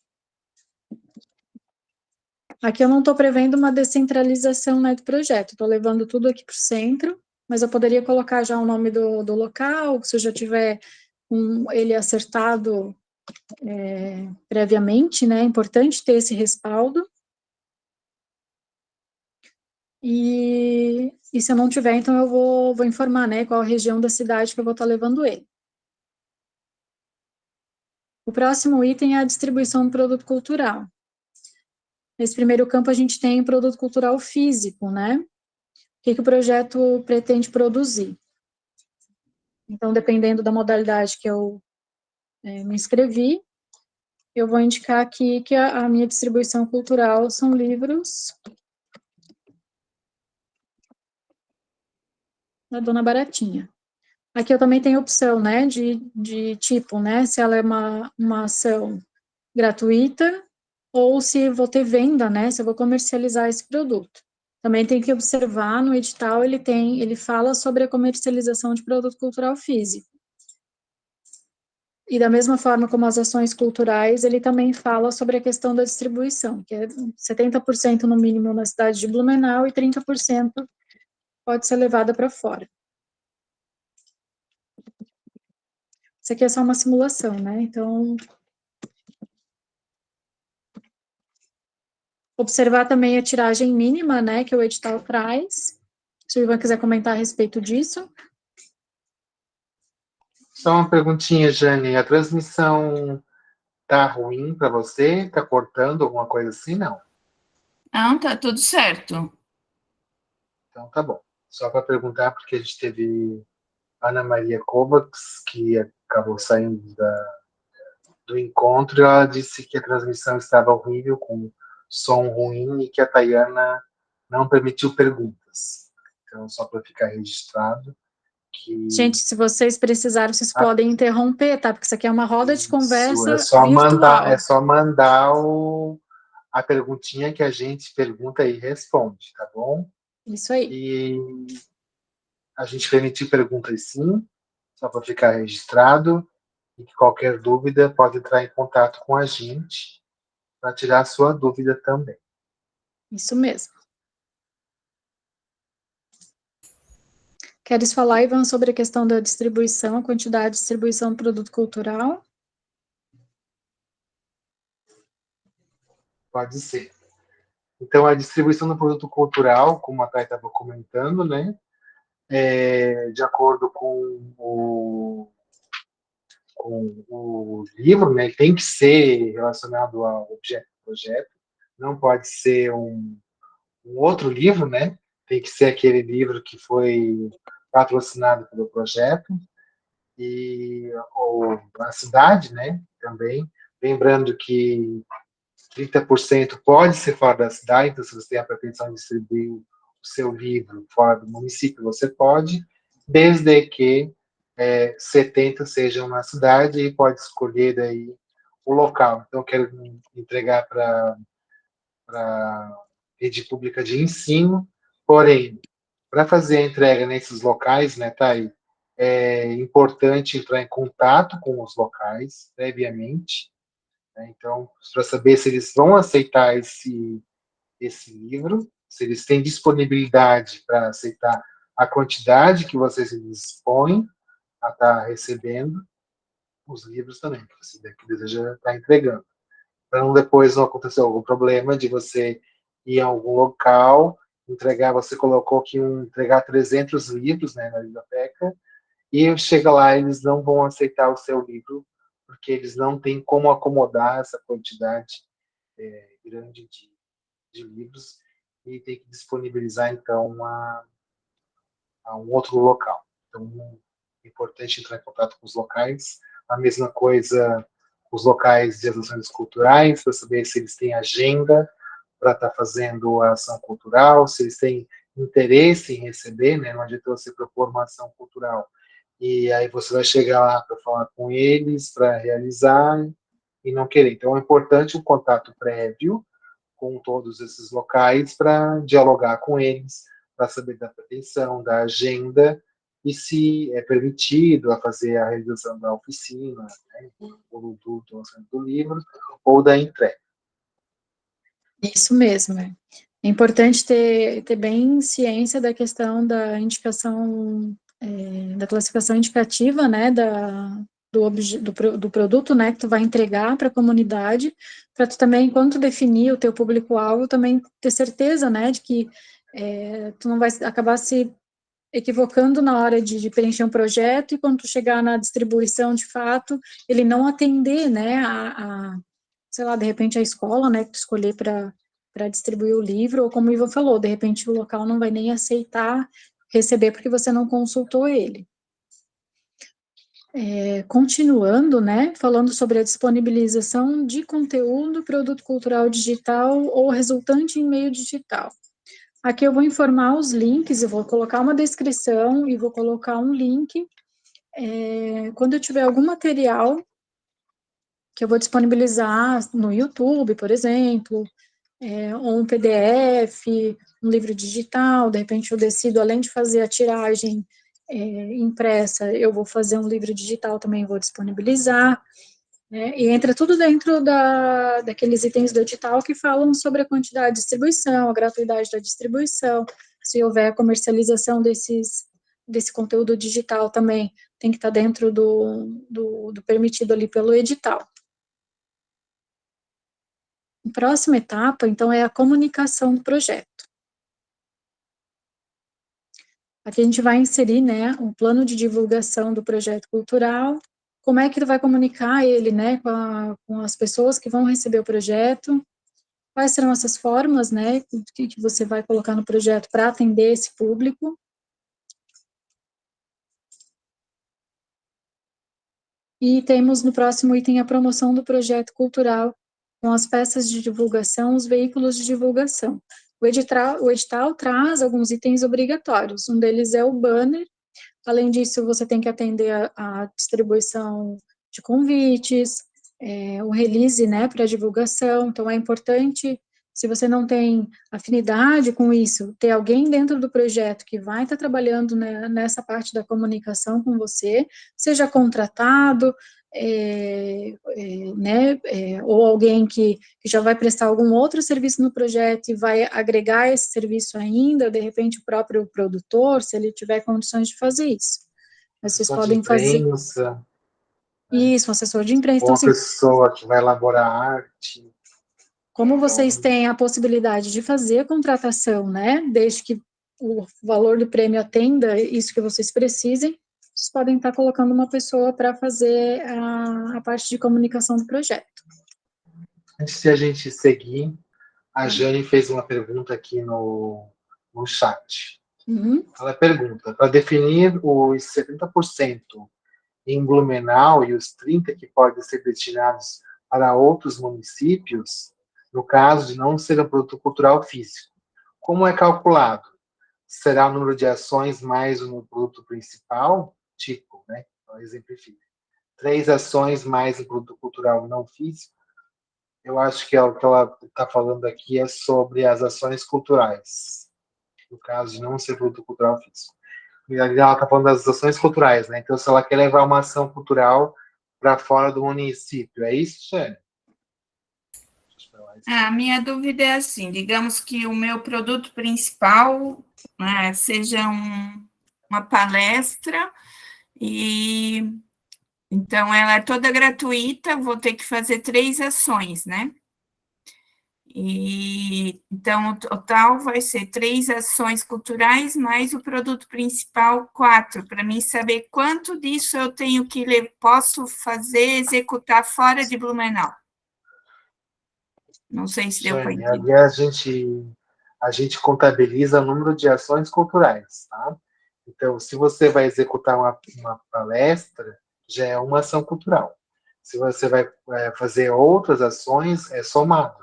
Aqui eu não estou prevendo uma descentralização, né, do projeto, estou levando tudo aqui para o centro, mas eu poderia colocar já o nome do local, se eu já tiver ele acertado previamente, né, é importante ter esse respaldo. E se eu não tiver, então eu vou informar, né, qual a região da cidade que eu vou estar levando ele. O próximo item é a distribuição do produto cultural. Nesse primeiro campo, a gente tem o produto cultural físico, né? O que o projeto pretende produzir. Então, dependendo da modalidade que eu me inscrevi, eu vou indicar aqui que a minha distribuição cultural são livros da Dona Baratinha. Aqui eu também tenho opção, né, de tipo, né, se ela é uma ação gratuita ou se vou ter venda, né, se eu vou comercializar esse produto. Também tem que observar no edital, ele fala sobre a comercialização de produto cultural físico. E da mesma forma como as ações culturais, ele também fala sobre a questão da distribuição, que é 70% no mínimo na cidade de Blumenau e 30% pode ser levada para fora. Isso aqui é só uma simulação, né? Então, Observar também a tiragem mínima, né, que o edital traz. Se o Ivan quiser comentar a respeito disso. Só uma perguntinha, Jane. A transmissão tá ruim para você? Tá cortando alguma coisa assim? Não. Não, tá tudo certo. Então tá bom. Só para perguntar, porque a gente teve Ana Maria Kovacs, que acabou saindo do encontro, e ela disse que a transmissão estava horrível, com som ruim, e que a Tayana não permitiu perguntas. Então, só para ficar registrado que... Gente, se vocês precisarem, vocês Ah, podem interromper, tá? Porque isso aqui é uma roda de isso, conversa é virtual. só mandar a perguntinha que a gente pergunta e responde, tá bom? Isso aí. E a gente permitiu perguntas sim, só para ficar registrado, e que qualquer dúvida pode entrar em contato com a gente para tirar a sua dúvida também. Isso mesmo. Queres falar, Ivan, sobre a questão da distribuição, a quantidade de distribuição do produto cultural? Pode ser. Então, a distribuição do produto cultural, como a Thay estava comentando, né, de acordo com o livro, né, tem que ser relacionado ao objeto do projeto, não pode ser um outro livro, né, tem que ser aquele livro que foi patrocinado pelo projeto, e ou a cidade, né, também, lembrando que 30% pode ser fora da cidade, então se você tem a pretensão de distribuir o seu livro fora do município, você pode, desde que 70 sejam na cidade, e pode escolher daí o local. Então, eu quero entregar para a rede pública de ensino, porém, para fazer a entrega nesses locais, né, Thay, é importante entrar em contato com os locais previamente, né? Então, para saber se eles vão aceitar esse livro, se eles têm disponibilidade para aceitar a quantidade que vocês dispõem a estar recebendo os livros também, que você deseja estar entregando. Para não depois não acontecer algum problema de você ir a algum local, entregar, você colocou que entregar 300 livros, né, na biblioteca, e chega lá, eles não vão aceitar o seu livro, porque eles não têm como acomodar essa quantidade grande de livros, e tem que disponibilizar, então, a um outro local. Então, é importante entrar em contato com os locais. A mesma coisa, os locais de ações culturais, para saber se eles têm agenda para estar fazendo a ação cultural, se eles têm interesse em receber, né? Não adianta você propor uma ação cultural e aí você vai chegar lá para falar com eles, para realizar e não querer. Então, é importante o contato prévio com todos esses locais para dialogar com eles, para saber da pretensão, da agenda e se é permitido a fazer a realização da oficina, né, ou do lançamento do livro, ou da entrega. Isso mesmo, é. É importante ter bem ciência da questão da indicação, da classificação indicativa, né, do produto, né, que tu vai entregar para a comunidade, para tu também, quando tu definir o teu público-alvo, também ter certeza, né, de que tu não vai acabar se equivocando na hora de preencher um projeto, e quando tu chegar na distribuição, de fato, ele não atender, né, sei lá, de repente a escola, né, que tu escolher para distribuir o livro, ou como o Ivan falou, de repente o local não vai nem aceitar receber porque você não consultou ele. Continuando, né, falando sobre a disponibilização de conteúdo, produto cultural digital ou resultante em meio digital. Aqui eu vou informar os links, eu vou colocar uma descrição e vou colocar um link. Quando eu tiver algum material que eu vou disponibilizar no YouTube, por exemplo, ou um PDF, um livro digital, de repente eu decido, além de fazer a tiragem impressa, eu vou fazer um livro digital também, vou disponibilizar, né? E entra tudo dentro daqueles itens do edital que falam sobre a quantidade de distribuição, a gratuidade da distribuição, se houver comercialização desse conteúdo digital também, tem que estar dentro do permitido ali pelo edital. A próxima etapa, então, é a comunicação do projeto. Aqui a gente vai inserir, né, um plano de divulgação do projeto cultural, como é que ele vai comunicar ele, né, com as pessoas que vão receber o projeto, quais serão essas formas, né, que você vai colocar no projeto para atender esse público. E temos no próximo item a promoção do projeto cultural, com as peças de divulgação, os veículos de divulgação. O edital traz alguns itens obrigatórios, um deles é o banner. Além disso, você tem que atender a distribuição de convites, o release, né, para divulgação. Então, é importante, se você não tem afinidade com isso, ter alguém dentro do projeto que vai estar trabalhando, né, nessa parte da comunicação com você, seja contratado, né, ou alguém que já vai prestar algum outro serviço no projeto e vai agregar esse serviço ainda, de repente o próprio produtor, se ele tiver condições de fazer isso. Mas vocês Assessor de podem fazer imprensa, isso, um assessor de imprensa. ou Então, uma assim, pessoa que vai elaborar arte. como vocês têm a possibilidade de fazer a contratação, né, desde que o valor do prêmio atenda isso que vocês precisem, vocês podem estar colocando uma pessoa para fazer a parte de comunicação do projeto. Antes de a gente seguir, a Jane fez uma pergunta aqui no chat. Uhum. Ela pergunta, para definir os 70% em Blumenau e os 30% que podem ser destinados para outros municípios, no caso de não ser um produto cultural físico, como é calculado? Será o número de ações mais o produto principal? Tipo, né? Então, exemplifica. 3 ações mais um produto cultural não físico. Eu acho que o que ela está falando aqui é sobre as ações culturais, no caso de não ser produto cultural físico. E ali ela está falando das ações culturais, né? Então, se ela quer levar uma ação cultural para fora do município, é isso, Xane? A minha dúvida é assim, digamos que o meu produto principal, né, seja uma palestra, e então ela é toda gratuita, vou ter que fazer 3 ações, né? E então o total vai ser 3 ações culturais mais o produto principal 4, para mim saber quanto disso eu tenho que posso fazer, executar fora de Blumenau. Não sei se deu para Jane, entender. ali a gente contabiliza o número de ações culturais, tá? Então, se você vai executar uma palestra, já é uma ação cultural. Se você vai fazer outras ações, é somado.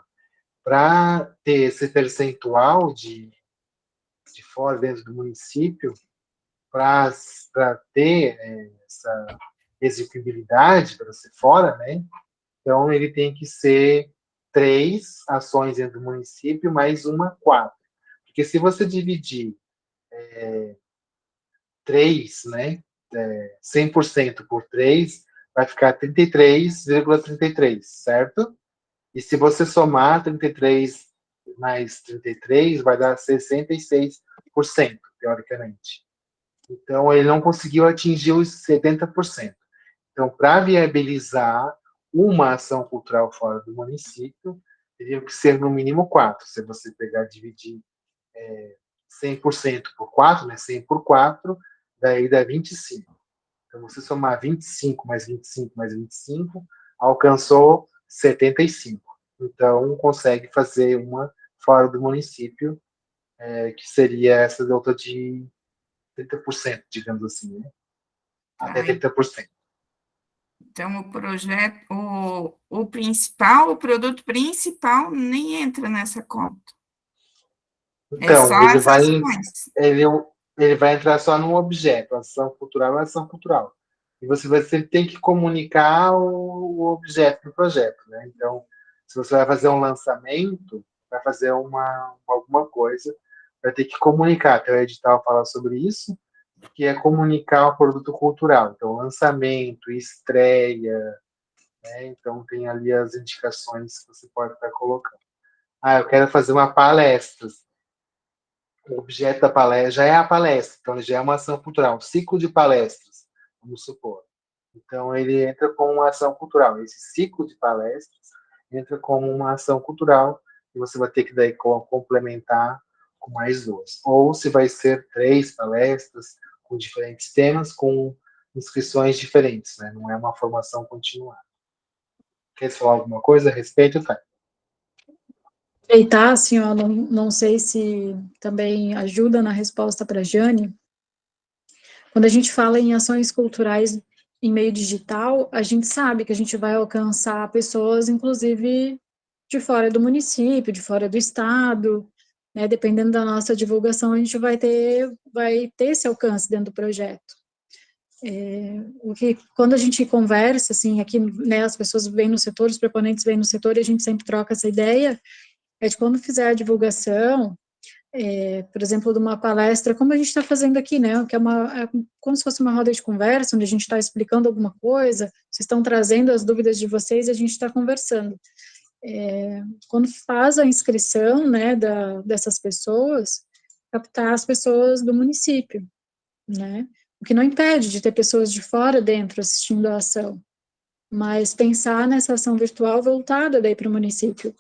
Para ter esse percentual de fora dentro do município, para ter essa execuibilidade para ser fora, né? Então, ele tem que ser 3 ações dentro do município, mais uma 4. Porque se você dividir 3, né, 100% por 3, vai ficar 33,33, certo? E se você somar 33 mais 33, vai dar 66%, teoricamente. Então, ele não conseguiu atingir os 70%. Então, para viabilizar uma ação cultural fora do município, teria que ser no mínimo 4. Se você pegar e dividir 100% por 4, né, 100 por 4, daí dá 25. Então, você somar 25 mais 25 mais 25, alcançou 75. Então, consegue fazer uma fora do município, que seria essa outra de 30%, digamos assim, né? Até 30%. Então, o projeto, o principal, o produto principal, nem entra nessa conta. É Então, só as ações. ele vai entrar só no objeto, ação cultural é ação cultural. E você sempre tem que comunicar o objeto do projeto, né? Então, se você vai fazer um lançamento, vai fazer alguma coisa, vai ter que comunicar. Até o edital fala sobre isso, que é comunicar o produto cultural. Então, lançamento, estreia, né? Então, tem ali as indicações que você pode estar colocando. Ah, eu quero fazer uma palestra. O objeto da palestra já é a palestra, então ele já é uma ação cultural, um ciclo de palestras, vamos supor. Então ele entra com uma ação cultural. Esse ciclo de palestras entra como uma ação cultural e você vai ter que daí complementar com mais 2. Ou se vai ser 3 palestras com diferentes temas, com inscrições diferentes, né? Não é uma formação continuada. Quer falar alguma coisa a respeito, Thay? Aproveitar, assim, ó, não sei se também ajuda na resposta para a Jane. Quando a gente fala em ações culturais em meio digital, a gente sabe que a gente vai alcançar pessoas, inclusive, de fora do município, de fora do estado, né? Dependendo da nossa divulgação, a gente vai ter esse alcance dentro do projeto. O que, quando a gente conversa, assim, aqui, né, as pessoas vêm no setor, os proponentes vêm no setor, e a gente sempre troca essa ideia, é de quando fizer a divulgação, por exemplo, de uma palestra, como a gente está fazendo aqui, né, que é como se fosse uma roda de conversa, onde a gente está explicando alguma coisa, vocês estão trazendo as dúvidas de vocês e a gente está conversando. Quando faz a inscrição, né, dessas pessoas, captar as pessoas do município, né, o que não impede de ter pessoas de fora dentro assistindo a ação, mas pensar nessa ação virtual voltada daí para o município.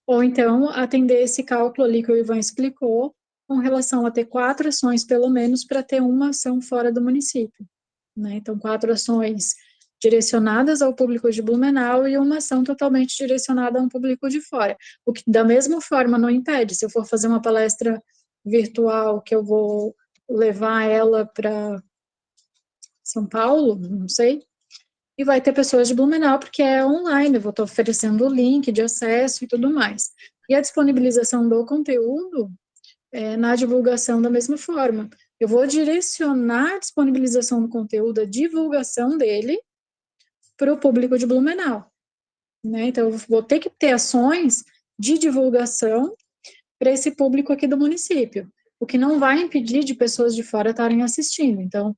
Ou então, atender esse cálculo ali que o Ivan explicou, com relação a ter 4 ações, pelo menos, para ter uma ação fora do município, né? Então, 4 ações direcionadas ao público de Blumenau e uma ação totalmente direcionada a um público de fora. O que, da mesma forma, não impede, se eu for fazer uma palestra virtual, que eu vou levar ela para São Paulo, não sei, e vai ter pessoas de Blumenau, porque é online, eu vou estar oferecendo o link de acesso e tudo mais. E a disponibilização do conteúdo na divulgação da mesma forma. Eu vou direcionar a disponibilização do conteúdo, a divulgação dele, para o público de Blumenau, né? Então, eu vou ter que ter ações de divulgação para esse público aqui do município, o que não vai impedir de pessoas de fora estarem assistindo. Então,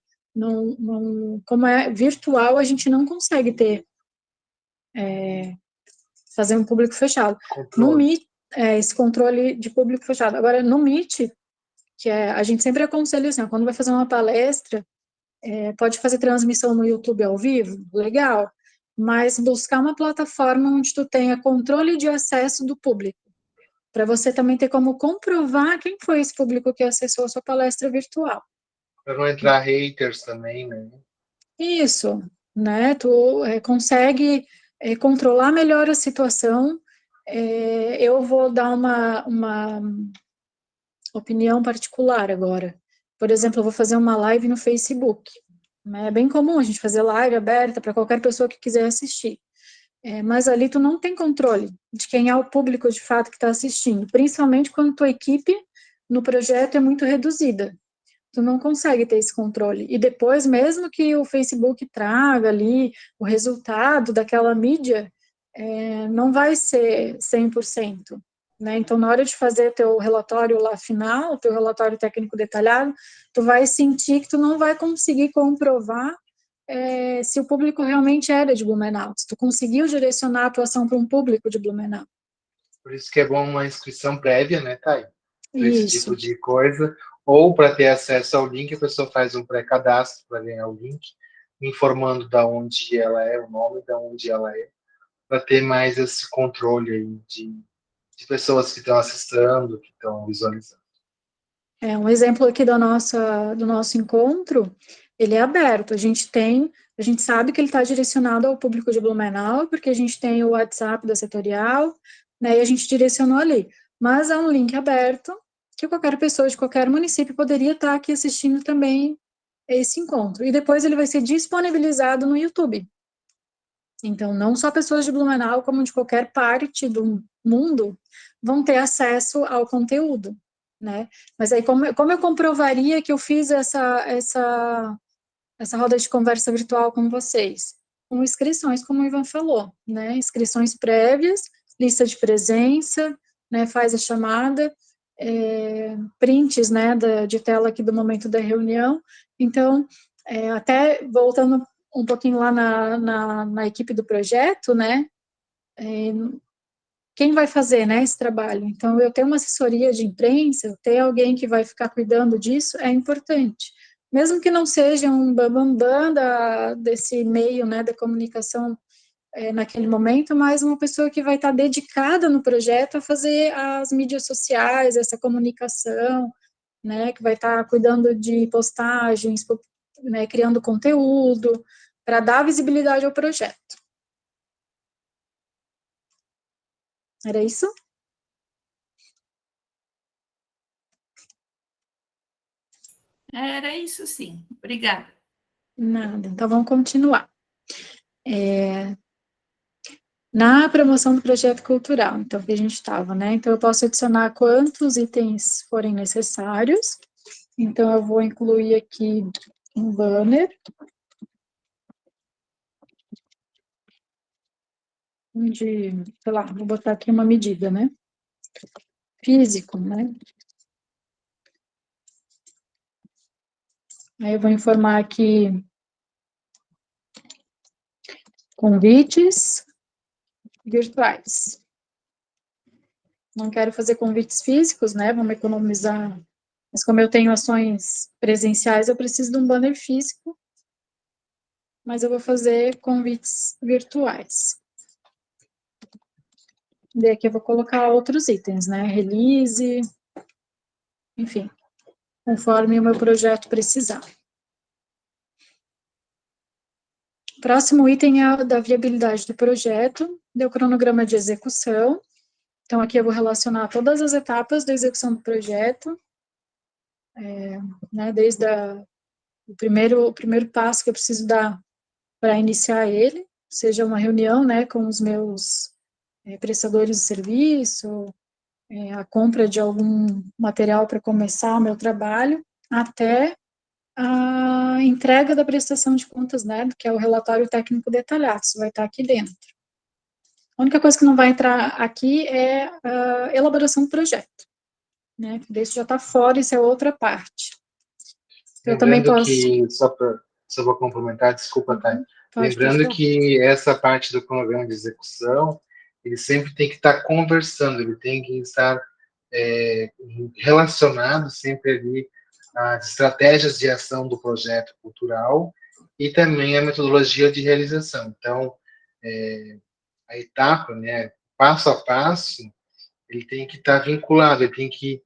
como é virtual, a gente não consegue fazer um público fechado. Controle. No Meet, esse controle de público fechado. Agora, no Meet, a gente sempre aconselha assim, quando vai fazer uma palestra, pode fazer transmissão no YouTube ao vivo, legal, mas buscar uma plataforma onde tu tenha controle de acesso do público, para você também ter como comprovar quem foi esse público que acessou a sua palestra virtual. Para não entrar haters também, né? Isso, né? Tu consegue controlar melhor a situação. Eu vou dar uma opinião particular agora. Por exemplo, eu vou fazer uma live no Facebook. É bem comum a gente fazer live aberta para qualquer pessoa que quiser assistir. Mas ali tu não tem controle de quem é o público de fato que está assistindo, principalmente quando tua equipe no projeto é muito reduzida. Tu não consegue ter esse controle. E depois, mesmo que o Facebook traga ali o resultado daquela mídia, não vai ser 100%. Né? Então, na hora de fazer teu relatório lá final, teu relatório técnico detalhado, tu vai sentir que tu não vai conseguir comprovar se o público realmente era de Blumenau, se tu conseguiu direcionar a atuação para um público de Blumenau. Por isso que é bom uma inscrição prévia, né, Thay? Para esse tipo de coisa. Ou para ter acesso ao link, a pessoa faz um pré-cadastro para ganhar o link, informando de onde ela é, o nome de onde ela é, para ter mais esse controle aí de pessoas que estão assistindo, que estão visualizando. Um exemplo aqui do nosso encontro, ele é aberto, a gente sabe que ele está direcionado ao público de Blumenau, porque a gente tem o WhatsApp da setorial, né, e a gente direcionou ali, mas é um link aberto, que qualquer pessoa de qualquer município poderia estar aqui assistindo também esse encontro, e depois ele vai ser disponibilizado no YouTube. Então, não só pessoas de Blumenau, como de qualquer parte do mundo, vão ter acesso ao conteúdo, né? Mas aí, como eu comprovaria que eu fiz essa roda de conversa virtual com vocês? Com inscrições, como o Ivan falou, né? Inscrições prévias, lista de presença, né? Faz a chamada, prints, né? De tela aqui do momento da reunião. Então, até voltando um pouquinho lá na equipe do projeto, né? Quem vai fazer, né, esse trabalho? Então, eu ter uma assessoria de imprensa, eu ter alguém que vai ficar cuidando disso é importante. Mesmo que não seja um bambambam desse meio, né, da comunicação naquele momento, mas uma pessoa que vai estar dedicada no projeto a fazer as mídias sociais, essa comunicação, né, que vai estar cuidando de postagens, né, criando conteúdo, para dar visibilidade ao projeto. Era isso? Era isso, sim. Obrigada. Nada, então vamos continuar. Na promoção do projeto cultural, então, que a gente estava, né? Então, eu posso adicionar quantos itens forem necessários. Então, eu vou incluir aqui um banner. Sei lá, vou botar aqui uma medida, né? Físico, né? Aí eu vou informar aqui convites virtuais. Não quero fazer convites físicos, né? Vamos economizar. Mas como eu tenho ações presenciais, eu preciso de um banner físico. Mas eu vou fazer convites virtuais. Daí aqui eu vou colocar outros itens, né? Release, enfim, conforme o meu projeto precisar. Próximo item é da viabilidade do projeto, do cronograma de execução. Então, aqui eu vou relacionar todas as etapas da execução do projeto, né, desde o primeiro passo que eu preciso dar para iniciar ele, seja uma reunião, né, com os meus prestadores de serviço, a compra de algum material para começar o meu trabalho, até a entrega da prestação de contas, né, que é o relatório técnico detalhado, isso vai estar aqui dentro. A única coisa que não vai entrar aqui é a elaboração do projeto, né, isso já está fora, isso é outra parte. Eu também Lembrando posso... que, só para complementar, desculpa, Thay. Pode Lembrando falar. que essa parte do cronograma de execução, ele sempre tem que estar conversando, ele tem que estar relacionado sempre ali às estratégias de ação do projeto cultural e também a metodologia de realização. Então, a etapa, né, passo a passo, ele tem que estar vinculado, ele tem que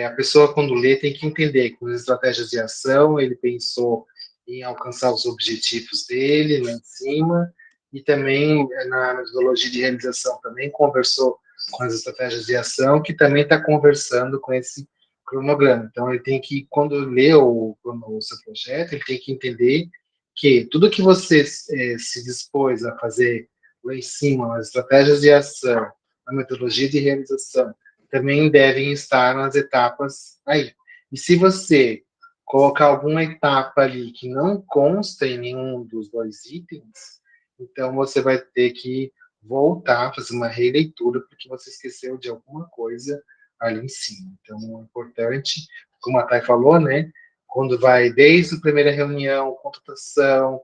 a pessoa, quando lê, tem que entender que nas estratégias de ação ele pensou em alcançar os objetivos dele lá em cima, e também na metodologia de realização também conversou com as estratégias de ação, que também está conversando com esse cronograma. Então, ele tem que, quando lê o seu projeto, ele tem que entender que tudo que você se dispôs a fazer lá em cima, as estratégias de ação, a metodologia de realização, também devem estar nas etapas aí. E se você colocar alguma etapa ali que não consta em nenhum dos dois itens, então você vai ter que voltar, fazer uma releitura, porque você esqueceu de alguma coisa ali em cima. Então, é importante, como a Thay falou, né? Quando vai desde a primeira reunião, contratação,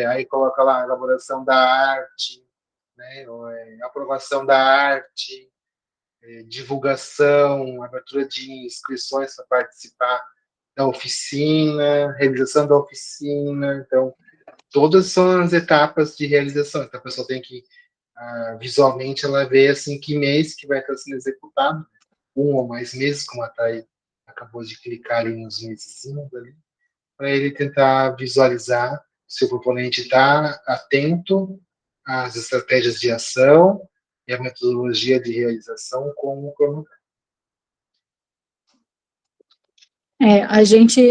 aí coloca lá a elaboração da arte, né? Aprovação da arte, divulgação, abertura de inscrições para participar da oficina, realização da oficina. Então, todas são as etapas de realização. Então, a pessoa tem que, visualmente, ela vê assim, que mês que vai estar sendo executado, um ou mais meses, como a Thay acabou de clicar ali nos meses ali, para ele tentar visualizar se o proponente está atento às estratégias de ação e a metodologia de realização com o cronograma. A gente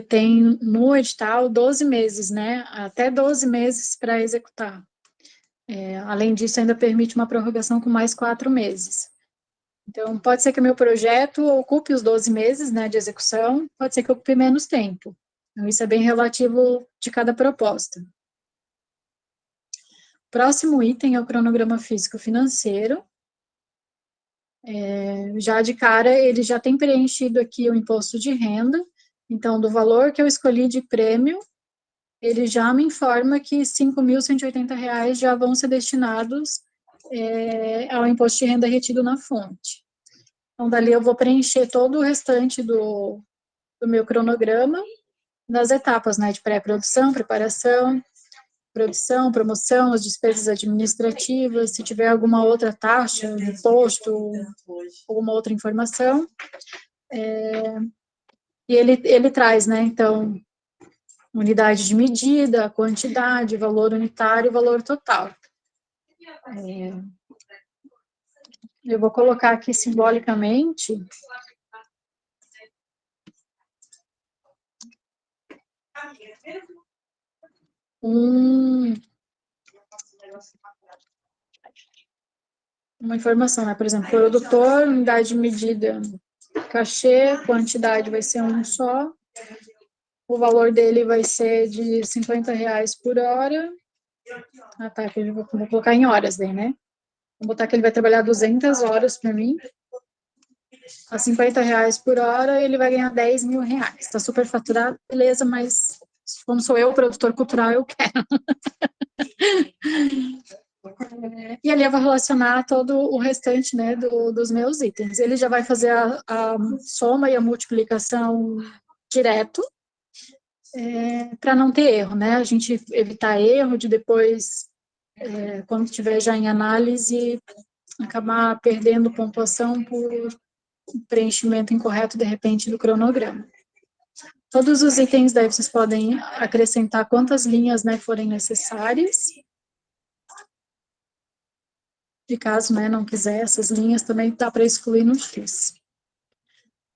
tem no edital 12 meses, né? Até 12 meses para executar. Além disso, ainda permite uma prorrogação com mais 4 meses. Então, pode ser que o meu projeto ocupe os 12 meses, né, de execução, pode ser que ocupe menos tempo. Então, isso é bem relativo de cada proposta. Próximo item é o cronograma físico-financeiro. Já de cara, ele já tem preenchido aqui o imposto de renda, então, do valor que eu escolhi de prêmio, ele já me informa que R$ 5.180 já vão ser destinados ao imposto de renda retido na fonte. Então, dali eu vou preencher todo o restante do meu cronograma, nas etapas, né, de pré-produção, preparação, produção, promoção, as despesas administrativas, se tiver alguma outra taxa, imposto, alguma outra informação. E ele traz, né, então, unidade de medida, quantidade, valor unitário, valor total. Eu vou colocar aqui simbolicamente uma informação, né? Por exemplo, produtor, unidade de medida, cachê, quantidade vai ser um só, o valor dele vai ser de R$50 por hora. Ah, tá, que eu vou colocar em horas daí, né? Vou botar que ele vai trabalhar 200 horas para mim, a R$50 por hora, ele vai ganhar R$10.000. Está super faturado, beleza, mas como sou eu, produtor cultural, eu quero. E ali eu vou relacionar todo o restante, né, dos meus itens. Ele já vai fazer a soma e a multiplicação direto, para não ter erro, né? A gente evitar erro de depois, quando estiver já em análise, acabar perdendo pontuação por preenchimento incorreto, de repente, do cronograma. Todos os itens daí vocês podem acrescentar quantas linhas, né, forem necessárias. De caso, né, não quiser essas linhas, também dá para excluir no X.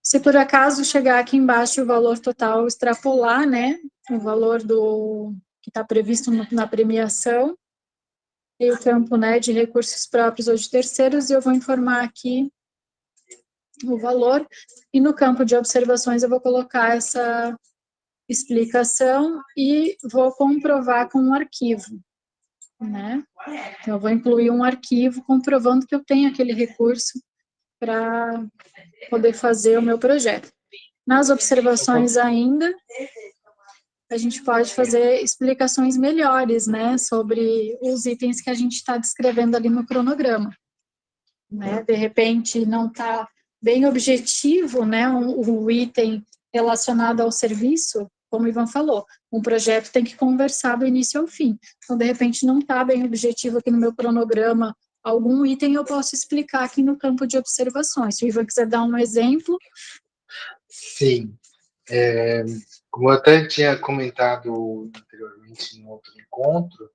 Se por acaso chegar aqui embaixo o valor total extrapolar, né, o valor que está previsto na premiação, e o campo, né, de recursos próprios ou de terceiros, eu vou informar aqui o valor, e no campo de observações eu vou colocar essa explicação e vou comprovar com um arquivo, né? Então, eu vou incluir um arquivo comprovando que eu tenho aquele recurso para poder fazer o meu projeto. Nas observações ainda, a gente pode fazer explicações melhores, né, sobre os itens que a gente está descrevendo ali no cronograma, né? De repente, não está bem objetivo, né, o item relacionado ao serviço, como o Ivan falou, um projeto tem que conversar do início ao fim. Então, de repente, não está bem objetivo aqui no meu cronograma algum item, eu posso explicar aqui no campo de observações. Se o Ivan quiser dar um exemplo. Sim. Como eu até tinha comentado anteriormente em outro encontro,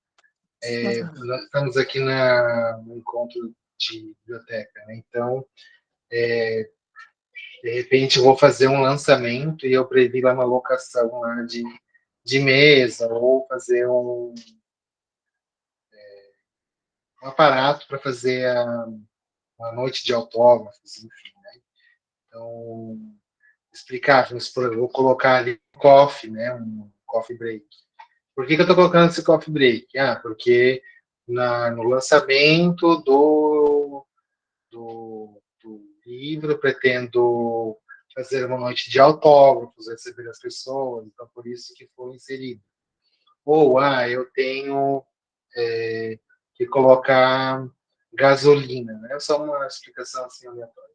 nós estamos aqui no encontro de biblioteca, né? Então, de repente, eu vou fazer um lançamento e eu previ lá uma locação lá de mesa, ou fazer um aparato para fazer uma noite de autógrafos, enfim, né? Então, explicar, vamos supor, eu vou colocar ali um coffee, né? Um coffee break. Por que eu estou colocando esse coffee break? Porque no lançamento do livro, eu pretendo fazer uma noite de autógrafos, receber as pessoas, então por isso que foi inserido. Ou, eu tenho que colocar gasolina, né? É só uma explicação assim aleatória.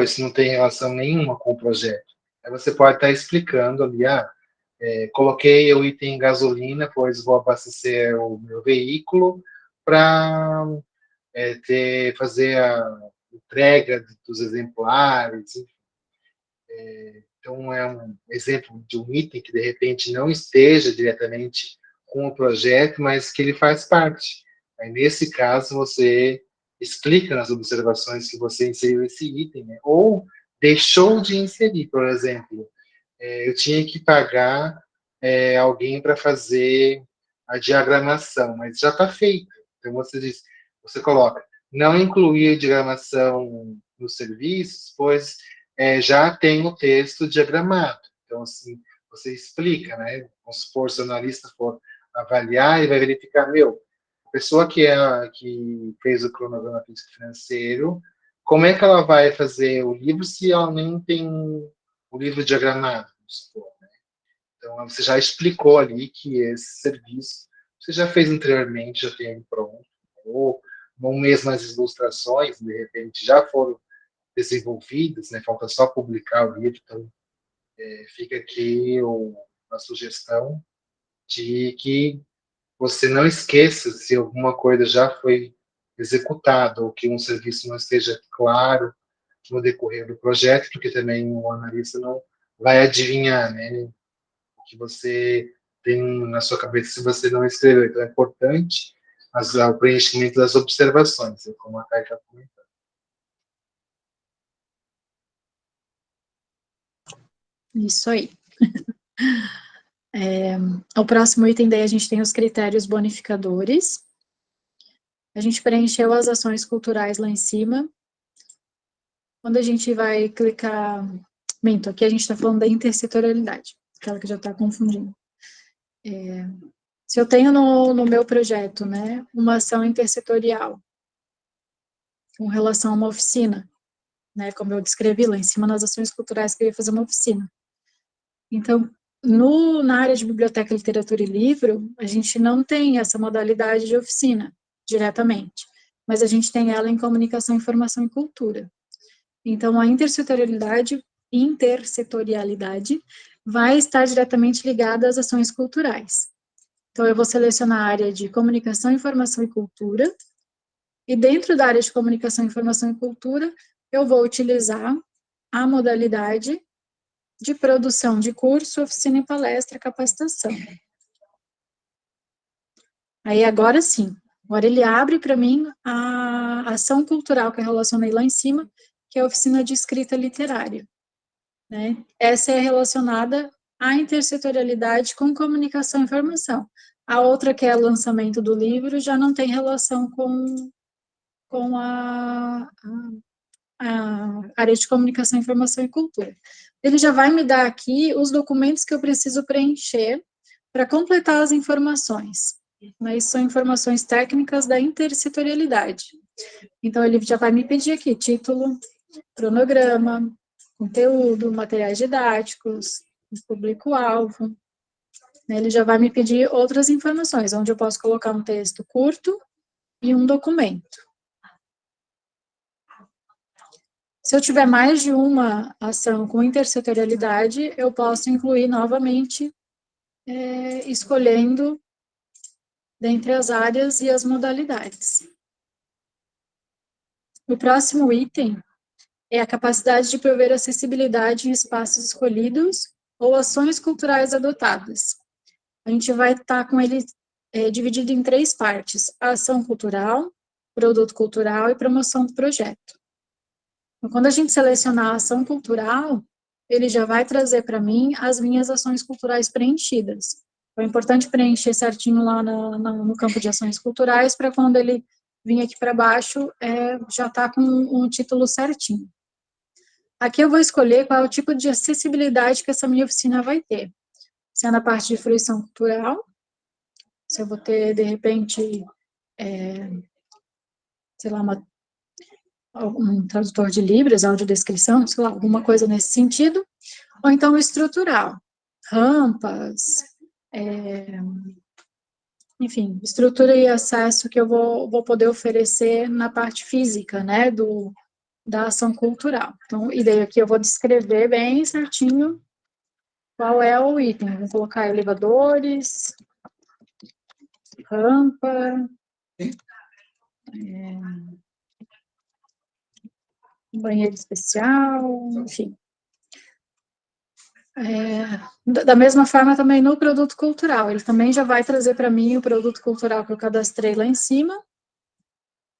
Isso não tem relação nenhuma com o projeto. Aí você pode estar explicando ali, coloquei o item gasolina, pois vou abastecer o meu veículo para fazer a entrega dos exemplares. Então, é um exemplo de um item que, de repente, não esteja diretamente com o projeto, mas que ele faz parte. Aí, nesse caso, você explica nas observações que você inseriu esse item, né? Ou deixou de inserir, por exemplo. Eu tinha que pagar alguém para fazer a diagramação, mas já está feito. Então, você coloca, não incluir diagramação nos serviços, pois já tem o texto diagramado. Então, assim, você explica, né? Vamos supor, se o analista for avaliar e vai verificar, a pessoa que fez o cronograma financeiro, como é que ela vai fazer o livro se ela nem tem o livro diagramado? Vamos supor, né? Então, você já explicou ali que esse serviço você já fez anteriormente, já tem ele pronto, ou mesmo as ilustrações, de repente, já foram desenvolvidas, né? Falta só publicar o livro, então fica aqui a sugestão de que você não esqueça se alguma coisa já foi executada ou que um serviço não esteja claro no decorrer do projeto, porque também o analista não vai adivinhar, né, o que você tem na sua cabeça se você não escreveu. Então, é importante o preenchimento das observações, como a Thay já comentou. Isso aí. O próximo item daí a gente tem os critérios bonificadores. A gente preencheu as ações culturais lá em cima. Quando a gente vai clicar... Minto, aqui a gente está falando da intersetorialidade, aquela que já está confundindo. Se eu tenho no meu projeto, né, uma ação intersetorial com relação a uma oficina, né, como eu descrevi lá em cima nas ações culturais, que eu ia fazer uma oficina. Então, na área de biblioteca, literatura e livro, a gente não tem essa modalidade de oficina, diretamente, mas a gente tem ela em comunicação, informação e cultura. Então, a intersetorialidade vai estar diretamente ligada às ações culturais. Então, eu vou selecionar a área de comunicação, informação e cultura, e dentro da área de comunicação, informação e cultura, eu vou utilizar a modalidade de produção de curso, oficina e palestra, capacitação. Aí, agora sim, agora ele abre para mim a ação cultural que eu relacionei lá em cima, que é a oficina de escrita literária, né? Essa é relacionada à intersetorialidade com comunicação e informação. A outra, que é o lançamento do livro, já não tem relação com a área de comunicação, informação e cultura. Ele já vai me dar aqui os documentos que eu preciso preencher para completar as informações. Mas são informações técnicas da intersetorialidade. Então, ele já vai me pedir aqui título, cronograma, conteúdo, materiais didáticos, público-alvo. Ele já vai me pedir outras informações, onde eu posso colocar um texto curto e um documento. Se eu tiver mais de uma ação com intersetorialidade, eu posso incluir novamente, escolhendo dentre as áreas e as modalidades. O próximo item é a capacidade de prover acessibilidade em espaços escolhidos ou ações culturais adotadas. A gente vai estar com ele dividido em 3 partes: a ação cultural, produto cultural e promoção do projeto. Então, quando a gente selecionar a ação cultural, ele já vai trazer para mim as minhas ações culturais preenchidas. Então, é importante preencher certinho lá no campo de ações culturais, para quando ele vir aqui para baixo, já está com um título certinho. Aqui eu vou escolher qual é o tipo de acessibilidade que essa minha oficina vai ter. Se é na parte de fruição cultural, se eu vou ter, de repente, sei lá, um tradutor de Libras, audiodescrição, sei lá, alguma coisa nesse sentido, ou então estrutural, rampas, enfim, estrutura e acesso que eu vou poder oferecer na parte física, né, da ação cultural. Então, e daí aqui eu vou descrever bem certinho qual é o item. Vou colocar elevadores, rampa, banheiro especial, enfim. Da mesma forma também no produto cultural, ele também já vai trazer para mim o produto cultural que eu cadastrei lá em cima,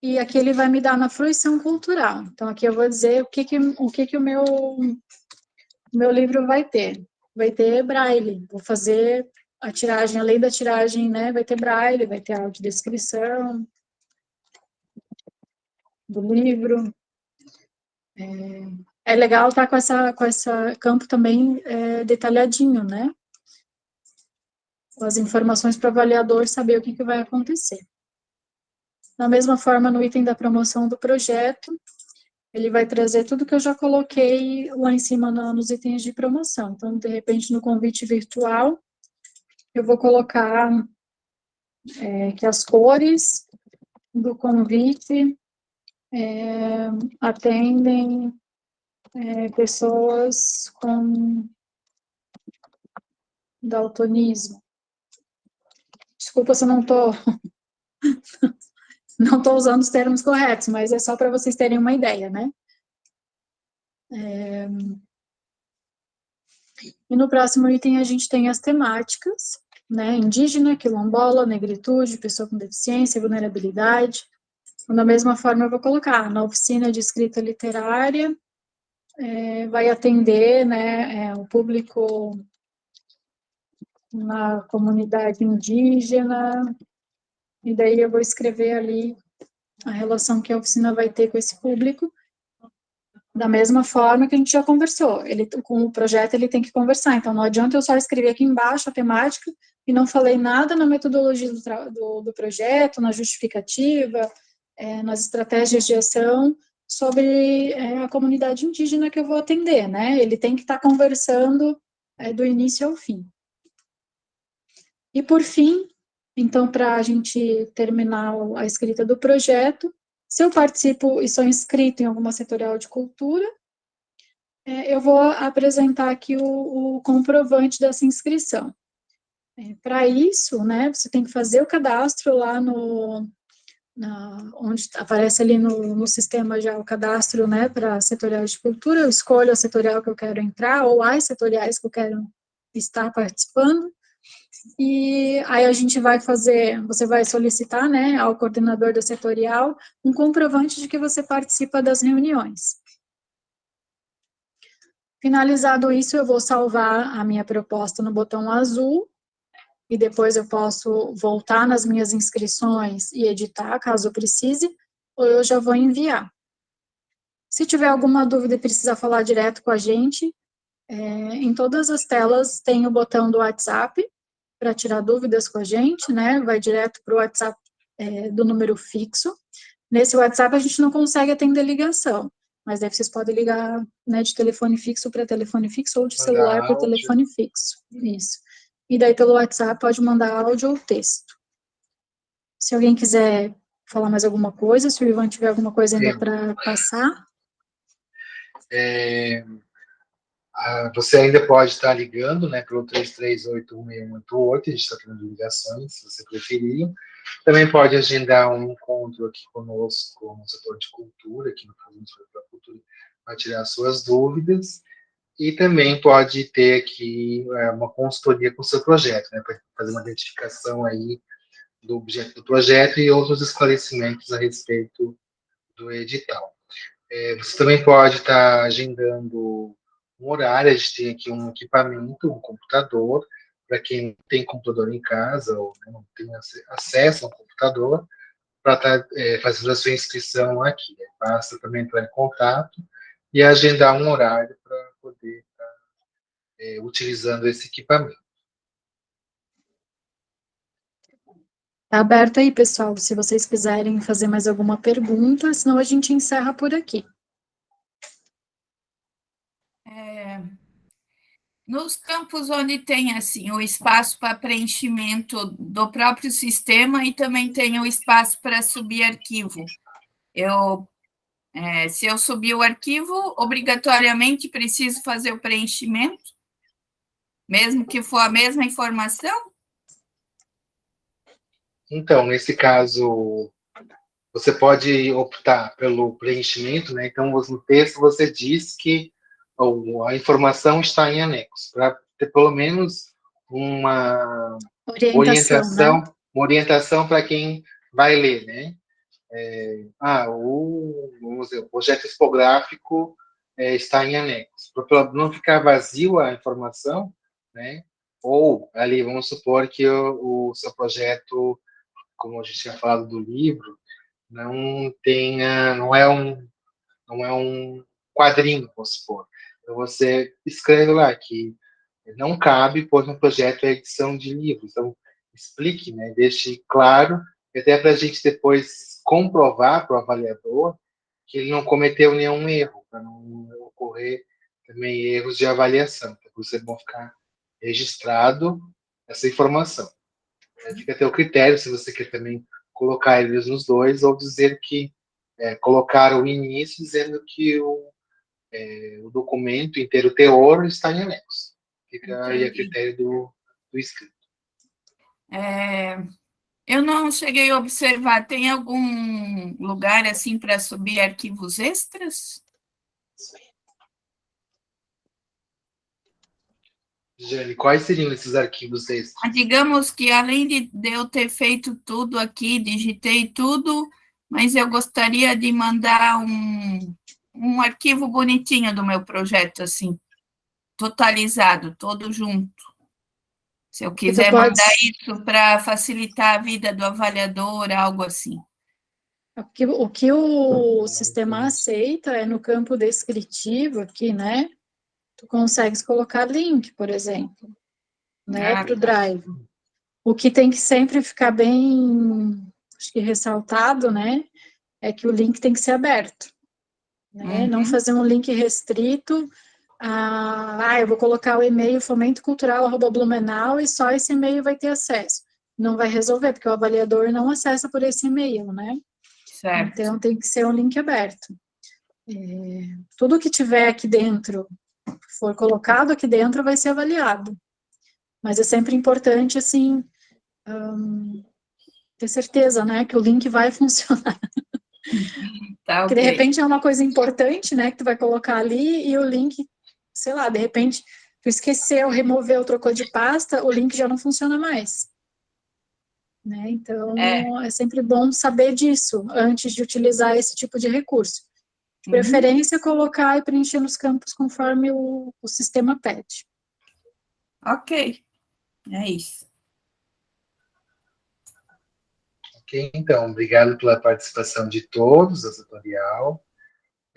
e aqui ele vai me dar na fruição cultural. Então, aqui eu vou dizer o que o meu livro vai ter. Vai ter braille, vou fazer a tiragem, além da tiragem, né, vai ter braille, vai ter audiodescrição do livro. É legal estar com essa campo também detalhadinho, né? Com as informações para o avaliador saber o que vai acontecer. Da mesma forma, no item da promoção do projeto, ele vai trazer tudo que eu já coloquei lá em cima nos itens de promoção. Então, de repente, no convite virtual, eu vou colocar que as cores do convite atendem pessoas com daltonismo. Desculpa se eu não estou não tô usando os termos corretos, mas é só para vocês terem uma ideia, né? E no próximo item a gente tem as temáticas, né? Indígena, quilombola, negritude, pessoa com deficiência, vulnerabilidade. Da mesma forma eu vou colocar na oficina de escrita literária, vai atender, né, o público na comunidade indígena, e daí eu vou escrever ali a relação que a oficina vai ter com esse público, da mesma forma que a gente já conversou. Ele, com o projeto, ele tem que conversar, então não adianta eu só escrever aqui embaixo a temática e não falei nada na metodologia do projeto, na justificativa, nas estratégias de ação sobre a comunidade indígena que eu vou atender, né? Ele tem que estar conversando do início ao fim. E, por fim, então, para a gente terminar a escrita do projeto, se eu participo e sou inscrito em alguma setorial de cultura, eu vou apresentar aqui o comprovante dessa inscrição. Para isso, né, você tem que fazer o cadastro lá onde aparece ali no sistema já o cadastro, né, para setorial de cultura, eu escolho a setorial que eu quero entrar, ou as setoriais que eu quero estar participando, e aí a gente vai fazer, você vai solicitar, né, ao coordenador da setorial um comprovante de que você participa das reuniões. Finalizado isso, eu vou salvar a minha proposta no botão azul, e depois eu posso voltar nas minhas inscrições e editar, caso precise, ou eu já vou enviar. Se tiver alguma dúvida e precisar falar direto com a gente, em todas as telas tem o botão do WhatsApp, para tirar dúvidas com a gente, né, vai direto para o WhatsApp do número fixo. Nesse WhatsApp a gente não consegue atender ligação, mas daí vocês podem ligar, né, de telefone fixo para telefone fixo, ou de celular para telefone fixo, isso. E daí pelo WhatsApp pode mandar áudio ou texto. Se alguém quiser falar mais alguma coisa, se o Ivan tiver alguma coisa ainda para passar. Você ainda pode estar ligando, né, pelo 33816188, a gente está tendo ligações, se você preferir. Também pode agendar um encontro aqui conosco no setor de cultura, aqui no Fundo da Cultura, para tirar suas dúvidas. E também pode ter aqui uma consultoria com o seu projeto, né, para fazer uma identificação aí do objeto do projeto e outros esclarecimentos a respeito do edital. Você também pode estar agendando um horário, a gente tem aqui um equipamento, um computador, para quem tem computador em casa ou não tem acesso ao computador, para estar fazendo a sua inscrição aqui. Basta também entrar em contato e agendar um horário para poder estar utilizando esse equipamento. Está aberto aí, pessoal, se vocês quiserem fazer mais alguma pergunta, senão a gente encerra por aqui. Nos campos onde tem assim o espaço para preenchimento do próprio sistema e também tem o espaço para subir arquivo. Se eu subir o arquivo, obrigatoriamente preciso fazer o preenchimento, mesmo que for a mesma informação? Então, nesse caso, você pode optar pelo preenchimento, né? Então, no texto você diz que a informação está em anexo, para ter pelo menos uma orientação, né? Uma orientação para quem vai ler, né? Vamos dizer, o projeto expográfico está em anexo, para não ficar vazio a informação, né? Ou ali, vamos supor que o seu projeto, como a gente tinha falado do livro, não é um quadrinho, vamos supor. Então, você escreve lá que não cabe, pois no projeto é edição de livros. Então, explique, né, deixe claro, até para a gente depois comprovar para o avaliador que ele não cometeu nenhum erro, para não ocorrer também erros de avaliação. Então, você vai ficar registrado essa informação. Fica a teu critério, se você quer também colocar eles nos dois, ou dizer que colocar o início dizendo que o documento inteiro teor está em anexo. Fica aí a critério do inscrito. Eu não cheguei a observar, tem algum lugar assim para subir arquivos extras? Jane, quais seriam esses arquivos extras? Digamos que além de eu ter feito tudo aqui, digitei tudo, mas eu gostaria de mandar um arquivo bonitinho do meu projeto, assim, totalizado, todo junto. Se eu Que tu quiser pode, mandar isso para facilitar a vida do avaliador, algo assim. o que o sistema aceita é no campo descritivo aqui, né? Tu consegues colocar link, por exemplo, né, para o Drive. O que tem que sempre ficar bem, acho que ressaltado, né, é que o link tem que ser aberto, né? Não fazer um link restrito eu vou colocar o e-mail fomentocultural@blumenau e só esse e-mail vai ter acesso. Não vai resolver, porque o avaliador não acessa por esse e-mail, né? Certo. Então, tem que ser um link aberto. Tudo que tiver aqui dentro, for colocado aqui dentro, vai ser avaliado. Mas é sempre importante, assim, ter certeza, né, que o link vai funcionar. Tá, Porque, de ok. repente, é uma coisa importante, né, que tu vai colocar ali e o link, sei lá, de repente, tu esqueceu, removeu, trocou de pasta, o link já não funciona mais. Né? Então, é sempre bom saber disso antes de utilizar esse tipo de recurso. De preferência, colocar e preencher nos campos conforme o sistema pede. Ok, é isso. Ok, então, obrigado pela participação de todos do tutorial.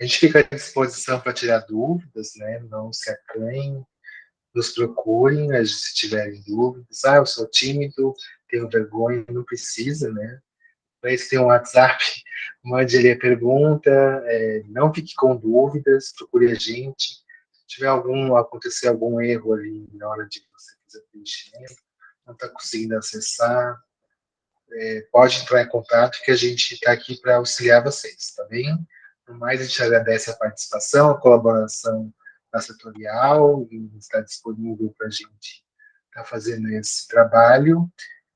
A gente fica à disposição para tirar dúvidas, né? Não se acanhem, nos procurem, né, se tiverem dúvidas. Eu sou tímido, tenho vergonha, não precisa, né? Para isso tem um WhatsApp, mande ali a pergunta, não fique com dúvidas, procure a gente. Se tiver acontecer algum erro ali na hora de você quiser preencher, não está conseguindo acessar, pode entrar em contato que a gente está aqui para auxiliar vocês, tá bem? No mais, a gente agradece a participação, a colaboração da setorial e está disponível para a gente estar fazendo esse trabalho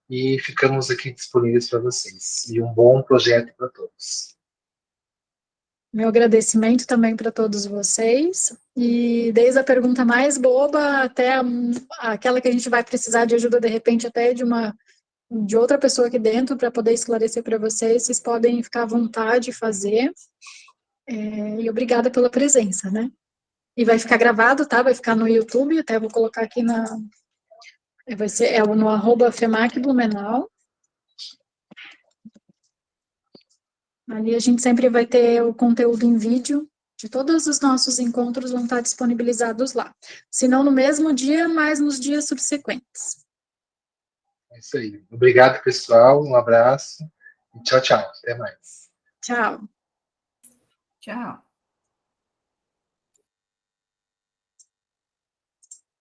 e ficamos aqui disponíveis para vocês. E um bom projeto para todos. Meu agradecimento também para todos vocês, e desde a pergunta mais boba até aquela que a gente vai precisar de ajuda, de repente, até de outra pessoa aqui dentro para poder esclarecer para vocês podem ficar à vontade de fazer, e obrigada pela presença, né? E vai ficar gravado, tá? Vai ficar no YouTube, até vou colocar aqui vai ser no @FEMAC-Blumenau. Ali a gente sempre vai ter o conteúdo em vídeo de todos os nossos encontros, vão estar disponibilizados lá. Se não no mesmo dia, mas nos dias subsequentes. É isso aí. Obrigado, pessoal. Um abraço. E tchau, tchau. Até mais. Tchau. Tchau.